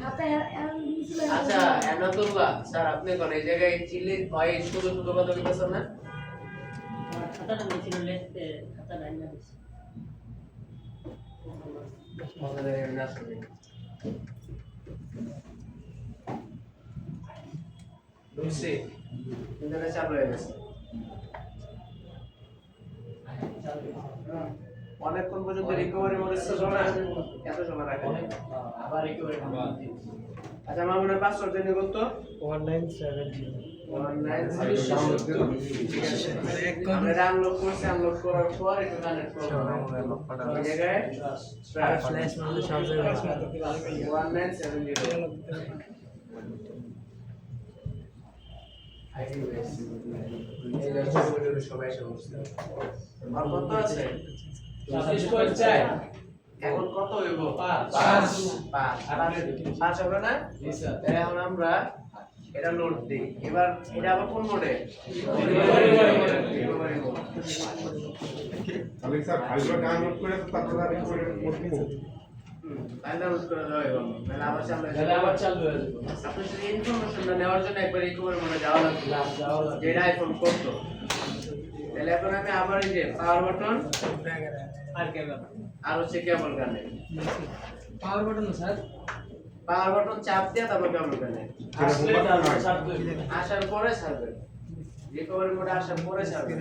খাতা এর দিছিল। আচ্ছা এনাতুল্লাহ স্যার আপনি কোন এই জায়গায় চিলি হয় শুধু শুধু কথা বলতেছেন না? খাতাটা নিছিল লেখতে খাতা লাইন না দিছে আমাদের নাসবে লুসি ইন্টারনেট চালু হয়ে গেছে। অনেকক্ষণ পর্যন্ত রিকভারি মোডে ছিল না, এত সময় রাখে আবার রিকভারি আচ্ছা মামুনের পাসওয়ার্ড জেনে কত? 1970 আমরা আনলক করছি, আনলক করার পর একটু কানেক্ট করব এই জায়গায় ফ্ল্যাশ মারলে সব জায়গায় 1970 আইডি বেস এই যে সবাই এসে বসছে আর কত আছে 26.4 এখন কত হইব 5 5 হবে না জি স্যার তাহলে এখন আমরা এটা লোড দেই এবার এটা আবার কোন মোডে তাহলে স্যার ফাইলটা ডাউনলোড করে তো তারপরে আর করে করব ফাইল ডাউনলোড করে দেওয়া হবে তাহলে আবার চালু হয়ে তাহলে যাবে আবার চালু হয়ে যাবে আপনি যদি ইনফরমেশনটা নেওয়ার জন্য একবার রিকভারি মোডে যাওয়া লাগবে যেটা আইফোন করতো তাহলে এখন আমি আবার এই যে পাওয়ার বাটন আর কেমন আর হচ্ছে কেবল কানে power button sir power button চাপ দিয়ে তারপর কেবল কানে আসলে তারপর চালু হয়ে যাবে আসার পরে ছাড়বে রিকভারি মোডে আসার পরে ছাড়বে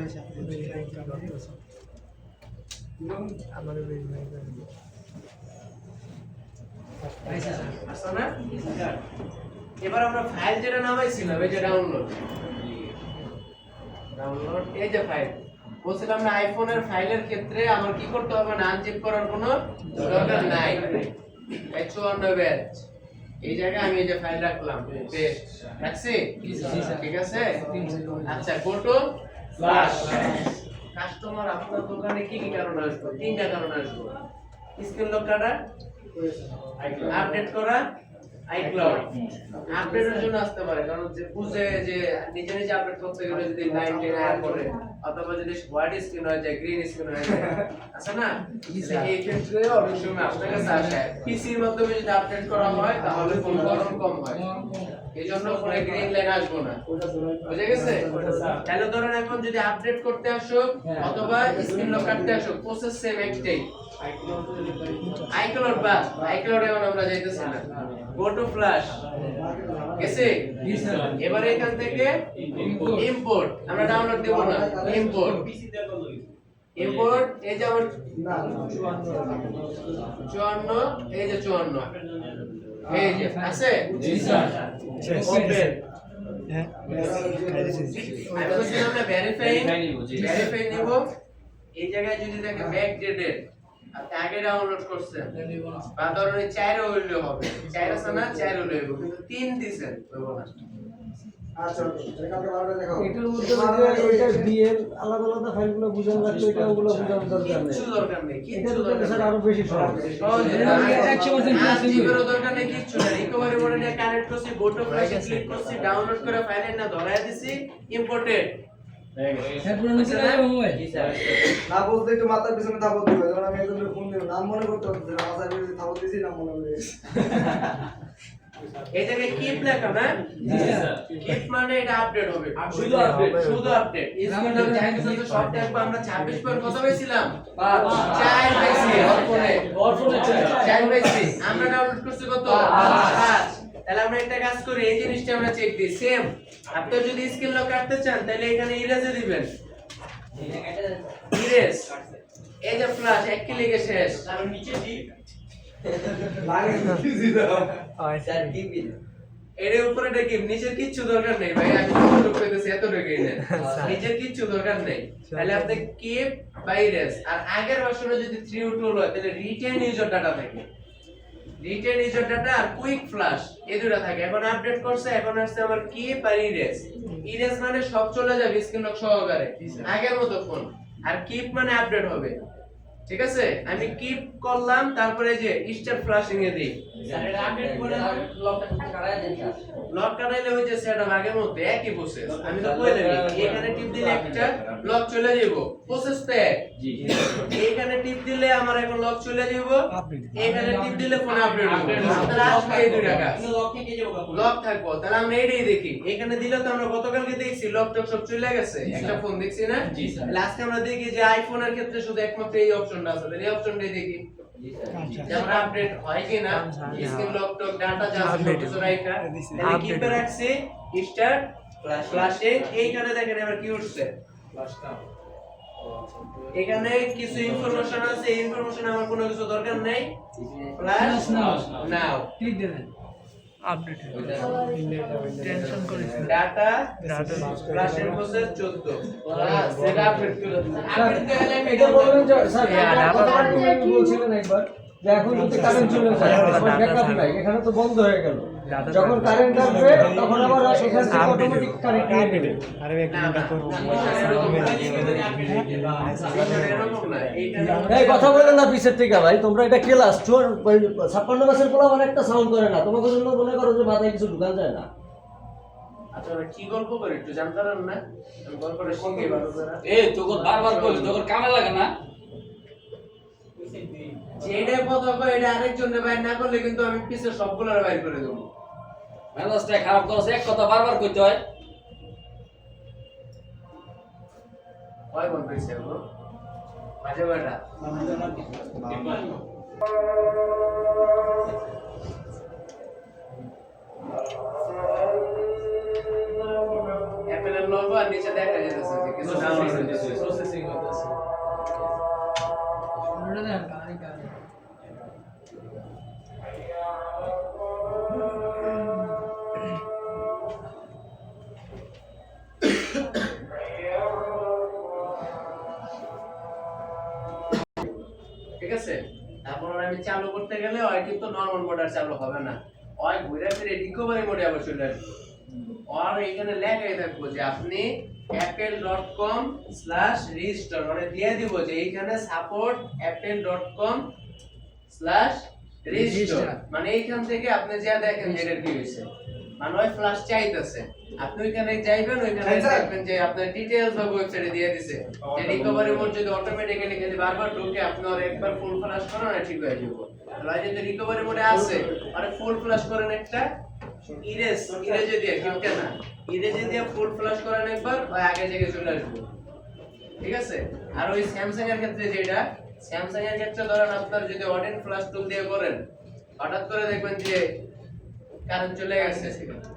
আসছে না এবার আমরা ফাইল যেটা নামাইছিলাম এই যে ডাউনলোড এই যে ফাইল বলছিলাম না আইফোনের ফাইলের ক্ষেত্রে আমার কি করতে হবে না আনজিপ করার কোনো দরকার নাই এই 54 ব্যাচ এই জায়গায় আমি এই যে ফাইল রাখলাম পেস্ট রাখছি ঠিক আছে আচ্ছা গো টু ফ্ল্যাশ কাস্টমার আপনার দোকানে কি কি কারণে আসবে তিনটা কারণে আসবে স্ক্রিন লক কাটা আপডেট করা আইক্লাউড আপডেটের জন্য আসতে পারে কারণ যে বুঝে যে নিজে নিজে আপডেট করতে গেলে যদি লাইন টেনে আয়া করে অথবা যদি হোয়াইট স্ক্রিন হয়ে যায় গ্রিন স্ক্রিন হয়ে যায় আছে না এই ক্ষেত্রে অনেক সময় আপনার কাছে আসে পিসির মাধ্যমে যদি আপডেট করা হয় তাহলে ফোন গরম কম হয় এই জন্য ফোনে গ্রিন লাইন আসবে না বুঝে গেছে তাহলে ধরেন এখন যদি আপডেট করতে আসো অথবা স্ক্রিন লক কাটতে আসো প্রসেস সেম একটাই আইক্লাউড বাস আইক্লাউডে আমরা যাইতেছি না গো টু ফ্ল্যাশ গেছে এবারে এখান থেকে ইম্পোর্ট আমরা ডাউনলোড দেব না ইম্পোর্ট ইম্পোর্ট এই যে আমার 54 এই যে 54 এই যে আছে জি স্যার ওপেন আমি বলছিলাম না ভেরিফাই নিব এই জায়গায় যদি দেখেন ব্যাক ডেটেড আপনি আগে ডাউনলোড করছেন বা ধরুন 4 হইলে হবে 4 আছে না 4 হইলে হবে কিন্তু 3 দিবেন হইব না এটার মধ্যে এটা ডিএল আলাদা আলাদা ফাইলগুলো বুঝানো লাগবে এটা ওগুলো বুঝানোর দরকার নেই কিছু দরকার নেই এটা কিছু তো দরকার স্যার নেই আরো বেশি সহজ জিবেরও দরকার নেই কিছু না রিকভারি মোডে নিয়ে কানেক্ট করছি গোটো ফ্ল্যাশে ক্লিক করছি ডাউনলোড করে ফাইলে না ধরায় দিছি ইম্পোর্টেড হ্যাঁ পুরো নিচে লাগবে মোবাইল জি স্যার না বলতে একটু মাথার পিছনে থাপড় দিবে যখন আমি একজনের ফোন দিলাম নাম মনে করতে হচ্ছে না মাথার পিছনে থাপড় দিয়েছি নাম মনে করে এই জায়গায় কিপ লেখা না কিপ মানে এটা আপডেট হবে শুধু আপডেট শুধু আপডেট স্ক্রিন আমি চাইতেছি তো সব দেখবো আমরা 26 পয়েন্ট কত পেয়েছিলাম 4 পেয়েছি অরফোনে 4 পেয়েছি আমরা ডাউনলোড করছি কত 5 তাহলে আমরা একটা কাজ করি এই জিনিসটা আমরা চেক দিই সেম আপনি যদি স্ক্রিন লক কাটতে চান তাহলে এখানে ইরেজে দিবেন ইরেজ এই যে ফ্ল্যাশ এক ক্লিকে শেষ আর নিচে দি লাগে দিছি দাও স্যার টিপি এর উপরে দেখি নিচের কিচ্ছু দরকার নেই ভাই আমি তো কইতেছি এত ঢুকেই না নিচের কিচ্ছু দরকার নেই তাহলে আপনি কিপ ভাইরাস আর আগের ভার্সনে যদি 3 হয় তাহলে রিটেন ইউজার ডাটা থাকে রিটেন ইউজার ডাটা আর কুইক ফ্ল্যাশ এই দুটো থাকে এখন আপডেট করছে এখন আসছে আমার কিপ আর ইরেজ ইরেজ মানে সব চলে যাবে স্ক্রিন লক সহকারে আগের মতো ফোন আর কিপ মানে আপডেট হবে ঠিক আছে আমি কিপ করলাম তারপরে যে স্টার ফ্ল্যাশিং এ দিই স্যার এটা আপডেট করে লকটা কাটায় দেন স্যার লক কাটাইলে ওই যে সেটআপ আগের মতো একই প্রসেস আমি তো কইলে এখানে টিপ দিলে একটা লক চলে যাব প্রসেস তো এক জি এইখানে টিপ দিলে আমার এখন লক চলে যাব এখানে টিপ দিলে ফোন আপডেট হবে তাহলে আসবে এই দুই টাকা লক থেকে যাবো লক থাকবো তাহলে আমরা এইটাই দেখি এখানে দিলে তো আমরা গতকালকে দেখছি লক টক সব চলে গেছে একটা ফোন দেখছি না জি স্যার লাস্টে আমরা দেখি যে আইফোনের ক্ষেত্রে শুধু একমাত্র এই অপশনটা আছে তাহলে এই অপশনটাই দেখি জি স্যার যে আমরা আপডেট হয় কি না স্ক্রিন লক টক ডাটা যা আছে সব কিছু রাইখা তাহলে কিপে রাখছি স্টার্ট ফ্ল্যাশিং এইখানে দেখেন এবার কি উঠছে ফ্ল্যাশটা এখানে কিছু ইনফরমেশন আছে এই ইনফরমেশন আমার কোনো কিছু দরকার নেই ফ্ল্যাশ নাও ঠিক দেবেন আপডেট টেনশন করিস না ডাটা ফ্ল্যাশের প্রসেস 14 সেটা আপডেট করে আপডেট করে এটা বলবেন যে স্যার কথা বলছিলেন একবার যে এখন যদি কারেন্ট চলে যায় ব্যাকআপ নাই, এখানে তো বন্ধ হয়ে গেল, যখন কারেন্ট আসবে তখন আবার এখান থেকে অটোমেটিক কারেন্ট নিয়ে নেবে। এই কথা বলে না পিছের থেকে ভাই, তোমরা এটা ক্লাস 56 বছর পোলা মানে একটা সাউন্ড করে না, তোমাকে জন্য মনে করো যে মাথায় কিছু ঢুকান যায় না। আচ্ছা ওরা কি গল্প করে একটু জানতে পারেন না? আমি গল্পটা শিখে ভালো করে এই তোর বারবার কইলি তোর কামে লাগে না? যেটা কথা কয় এটা আরেকজনের বাইর না করলে কিন্তু আমি পিছে সবগুলোর বাইর করে দেবো। মেজাজটা খারাপ করছে, এক কথা বারবার কইতে হয়। কয় কোন পেয়েছে গো? মাঝে বেটা অ্যাপেলের লোগো আর নিচে দেখা যাচ্ছে যে কিছু নাম আছে প্রসেসিং হইতাছে। ঠিক আছে। তারপর আমি চালু করতে গেলে হয় কিন্তু নরমাল মোড আর চালু হবে না, হয় ঘুরে ফিরে রিকভারি মোডে আবার চলে আসবে। আর এখানে লেখাই থাকবো যে আপনি apple.com/restore মানে দিয়ে দিব যে এইখানে সাপোর্ট apple.com/restore মানে এইখান থেকে আপনি যা দেখেন যে এটা কি হইছে, মানে ওই ফ্ল্যাশ চাইতেছে, আপনি ওইখানে যাইবেন, ওইখানে দেখবেন যে আপনার ডিটেইলস বা ওয়েবসাইটে দিয়ে দিছে যে রিকভারি মোড যদি অটোমেটিক্যালি খালি বারবার ঢোকে আপনি আর একবার ফুল ফ্ল্যাশ করেন না ঠিক হয়ে যাবে। তাহলে যদি রিকভারি মোডে আছে আর ফুল ফ্ল্যাশ করেন একটা ইরেজে দিয়ে কিনতে না, ইরেজে দিয়ে ফুল ফ্ল্যাশ করেন একবার ওই আগে থেকে চলে আসবে। ঠিক আছে। আর ওই স্যামসাং এর ক্ষেত্রে যেটা, স্যামসাং এর ক্ষেত্রে ধরেন আপনার যদি অডিয়েন্ট ফ্ল্যাশ টুল দিয়ে করেন হঠাৎ করে দেখবেন যে কারেন্ট চলে গেছে,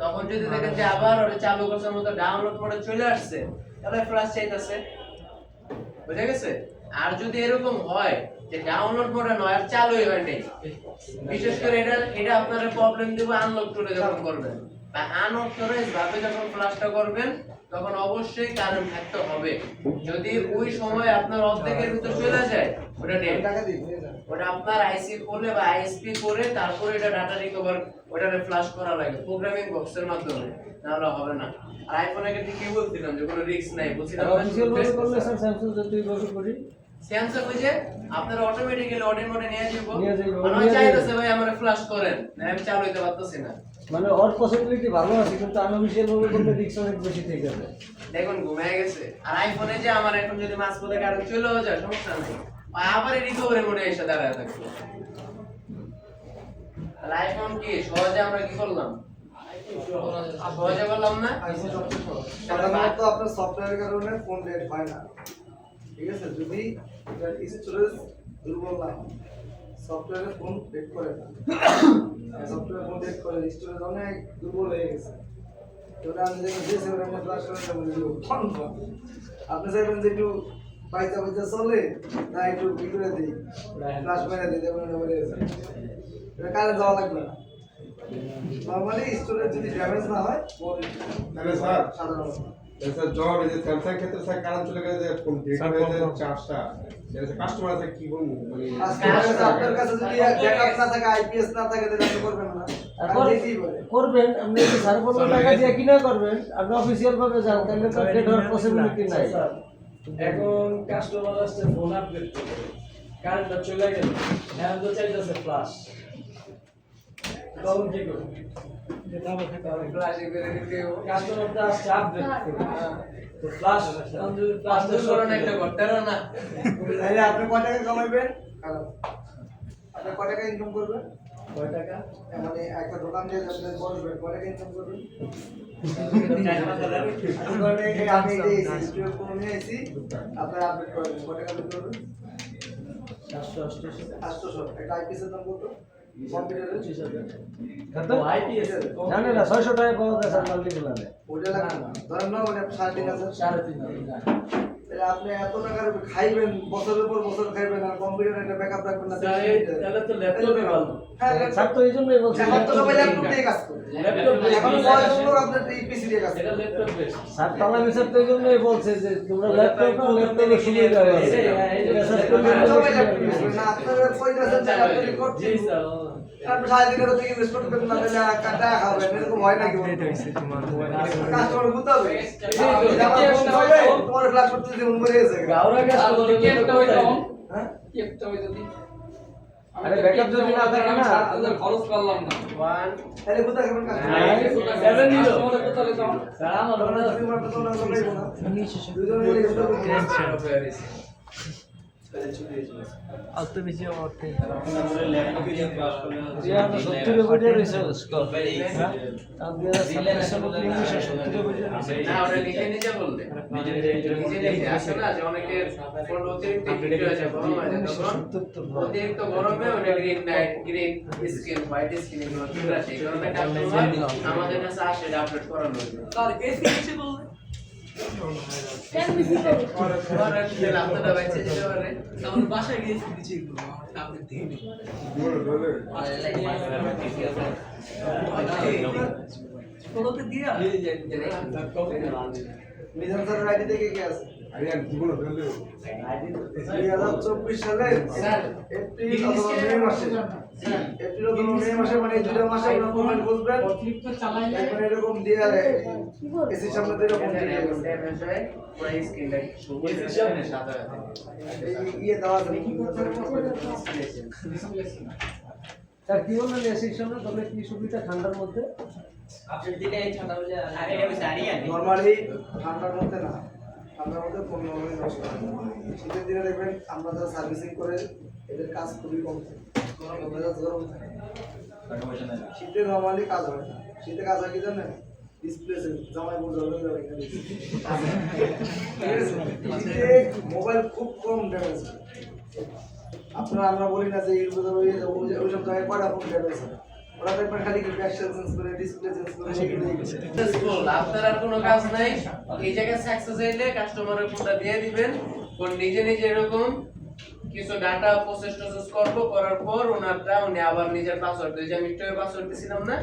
তখন যদি দেখেন যে আবার ওটা চালু করার মতো ডাউনলোড মোডে চলে আসছে তাহলে ফ্ল্যাশ চাইতেছে, বুঝা গেছে। আর যদি এরকম হয় যে ডাউনলোড মোডে নয় আর চালুই হয় নাই, বিশেষ করে এটা আপনারা প্রবলেম দিব আনলক করে যখন করবেন বা আনঅথরাইজ ভাবে যখন ফ্ল্যাশটা করবেন তখন অবশ্যই কারেন্ট থাকতে হবে। যদি ওই সময় আপনার অর্ধেকের ভিতর চলে যায় ওটা নেই, ওটা আপনার আইসি খুলে বা আইএসপি করে তারপরে এটা ডাটা রিকভার ওটারে ফ্ল্যাশ করা লাগে প্রোগ্রামিং বক্সের মাধ্যমে, নাহলে হবে না। আর আইফোনের ক্ষেত্রে কি বলছিলাম যে কোনো রিস্ক নাই, বলছিলাম অফিসিয়াল ভাবে করলে স্যার স্যামসাং যদি ব্যবহার করি স্যামসাং ওই যে আপনারা অটোমেটিক্যালি অডিও মোডে নিয়ে যাবো, নিয়ে যাইবো, মানে নিয়ে চাইতেছে ভাই আমরা ফ্ল্যাশ করেন না, আমি চালু হইতে পারতেছি না। মানে ওর পসিবিলিটি ভালো আছে কিন্তু আনঅফিসিয়াল ভাবে করলে রিস্ক অনেক বেশি থেকে যাবে। দেখুন ঘুমিয়ে গেছে। আর আইফোনে যে আমার এখন যদি মাঝপথে কারণ চলেও যায় সমস্যা নেই, আবার রিকভারি মোডে এসে দাঁড়ায় থাকবে। আর আইফোন কি সহজে আমরা কি করলাম, সহজে করলাম না। সাধারণত আপনার সফটওয়্যারের কারণে ফোন ডেট হয় না, ঠিক আছে। যদি স্টোরেজ দুর্বল না হয় সফটওয়্যারে ফোন ডেট করে না, সফটওয়্যার ফোন ডেট করে স্টোরেজ অনেক দুর্বল হয়ে গেছে। এবার আমি দেখুন যে সেভেন ফ্লাশ করে আপনি চাইবেন যে একটু পাইতা পাইতা চলে না একটু কি করে দিই ফ্লাশ মেরে দিই, যেমন এটা কারে যাওয়া লাগবে না। নরমালি স্টোরেজ যদি ড্যামেজ না হয় তাহলে স্যার সাধারণত স্যার জব এই যে স্যামসাং ক্ষেত্রে স্যার কারেন্ট চলে গেলে যে ফোন ডেট হয়ে যায় চার্জটা, এটা কাস্টমার আছে কি বলবো মানে আপনার কাছে যদি ব্যাকআপ না থাকে আইপিএস না থাকে তাহলে আপনি করবেন না, করবেন আপনি যদি 15.5 টাকা দিয়ে কিনা করবেন, আপনি অফিসিয়াল ভাবে যান তাহলে তো ডেট হওয়ার পসিবিলিটি নাই। এখন কাস্টমার আসছে ফোন আপডেট করতে, কারেন্টটা চলে গেল, এখন তো চাইতেছে ফ্ল্যাশ, তখন কি করবে? ফ্ল্যাশ করে দিতে হবে। কাস্টমারটা আসছে আপডেট করতে, তো ফ্ল্যাশ এখন যদি ফ্ল্যাশটা পাঁচটা সরণ একটা করতেরও না। তাহলে আপনি কয় টাকা কামাইবেন, আপনি কয় টাকা ইনকাম করবেন, কয় টাকা মানে একটা দোকান দিয়ে আপনি বসবেন কয় টাকা ইনকাম করবেন। আমি এই স্টুডিও ফোন নিয়ে এসেছি, আপনার আপডেট করবেন কয় টাকা আপডেট করবেন, 800 একটা আইপিএস এর দাম কত কম্পিউটারের 25,000 ও আইপিএস না না 600 টাকা পাওয়া যায় স্যার মাল্টিপ্লানে। ওটা লাগবে না, ধরেন না ওটা 3,500 3,500 তাহলে আপনি এত টাকার খাইবেন, বছরের পর বছর খাইবেন, আর কম্পিউটার একটা ব্যাকআপ রাখবেন না। স্যার, তাহলে তো ল্যাপটপই ভালো। হ্যাঁ, স্যার তো এই জন্যই বলছি এখন তো সবাই ল্যাপটপ দিয়ে কাজ করে। ল্যাপটপ এখন কয়জন লোক আপনার এই পিসি দিয়ে কাজ এটা করে? Laptop best. স্যার তালাবি স্যার তো এই জন্যই বলছে যে তোমরা ল্যাপটপে সুবিধা হবে। সবাই ল্যাপটপ ইউজ করে না, আপনারা কইতাছেন যে ল্যাপটপ জি করছেন। স্যার। আপনি সারাদিনের থেকে ইনভেস্ট করবেন না, তাহলে টাকা খাবেন, এরকম হয় নাকি? কাস্টমার বুঝতে হবে। তোমার ক্লাস করতে যেমন মরে গেছে। গাওরা কাজ করলে তো হ্যাঁ? আরে ব্যাকআপ যদি না থাকে না খরচ করলাম না। তাহলে কোথায় খাবেন কাস্টমার? 7 নিল। স্যার আমার মনে হয় দুজনে মিলে ইনভেস্ট করবেন। অত বেশি অর্থে না ওরা নিজে নিজে বললে নিজে নিজে আসে না যে অনেকের ফোন অতিরিক্ত হিট হয়ে যায়, গরম হয়ে যায়, তখন অতিরিক্ত গরমে ওটা green light, green screen, white screen এগুলো চলে আসে। এই কারণে কাস্টমার আমাদের কাছে আসে এটা আপডেট করানো হয়েছে। স্যার এসি এসে বললে কেন মিসি করবো? ওরা কি লাভটা বাইছে যেতে পারে। আমার বাসায় গিয়ে কিছু আপনি দিয়ে দিন। কততে দিয়া মিজান স্যারের আইডি থেকে কে আছে? আরিয়ান জীবনে ফেললে 2024 সালের এপ্রিল অথবা মে মাসে, এপ্রিল অথবা মে মাসে, মানে এই দুটো মাসে আপনার মোবাইল বুঝবেন, এখন এরকম দিয়ে এসির সামনে দিয়ে এরকম দিয়ে গেছে। ড্যামেজ হয় পুরো স্ক্রিনটা সবুজ সামনে সাদা হয়ে যায়। ইয়ে দেওয়া আছে স্যার কি বললেন এসির সামনে তাহলে কি সুবিধা ঠান্ডার মধ্যে? আপনি দিলে এই ঠান্ডা বলে আরে এটা দাঁড়িয়ে আনি নরমালি ঠান্ডার মধ্যে না, ঠান্ডার মধ্যে ফোন নরমালি নষ্ট হয় না। শীতের দিনে দেখবেন আমরা যারা সার্ভিসিং করে এদের কাজ খুবই কম থাকে, মেজাজ গরম থাকে। শীতে নরমালি কাজ হয় না, শীতে কাজ হয় কি জানেন? ডিসপ্লে জামাই বোঝা হয়ে যাবে এখানে। শীতে মোবাইল খুব কম ড্যামেজ হয়। আপনারা আমরা বলি না যে ওইসব জায়গায় কয়টা ফোন ড্যামেজ হয়, ওরা দেখবেন খালি ব্যাকশেল চেঞ্জ করে, ডিসপ্লে চেঞ্জ করে, এগুলোই করে। সাকসেসফুল, আপনার আর কোনো কাজ নাই। এই জায়গায় সাকসেস হইলে কাস্টমারের ফোনটা দিয়ে দিবেন, ফোন নিজে নিজে এরকম কিছু ডাটা প্রসেস করবো, করার পর ওনারটা উনি আবার নিজের পাসওয়ার্ড দিয়ে, যে আমি একটু পাসওয়ার্ড দিছিলাম না,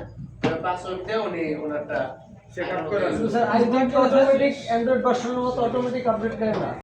পাসওয়ার্ড দিয়ে উনি ওনারটা স্যার আইফোন অটোমেটিক অ্যান্ড্রয়েড ভার্সনের মতো অটোমেটিক আপডেট করে না।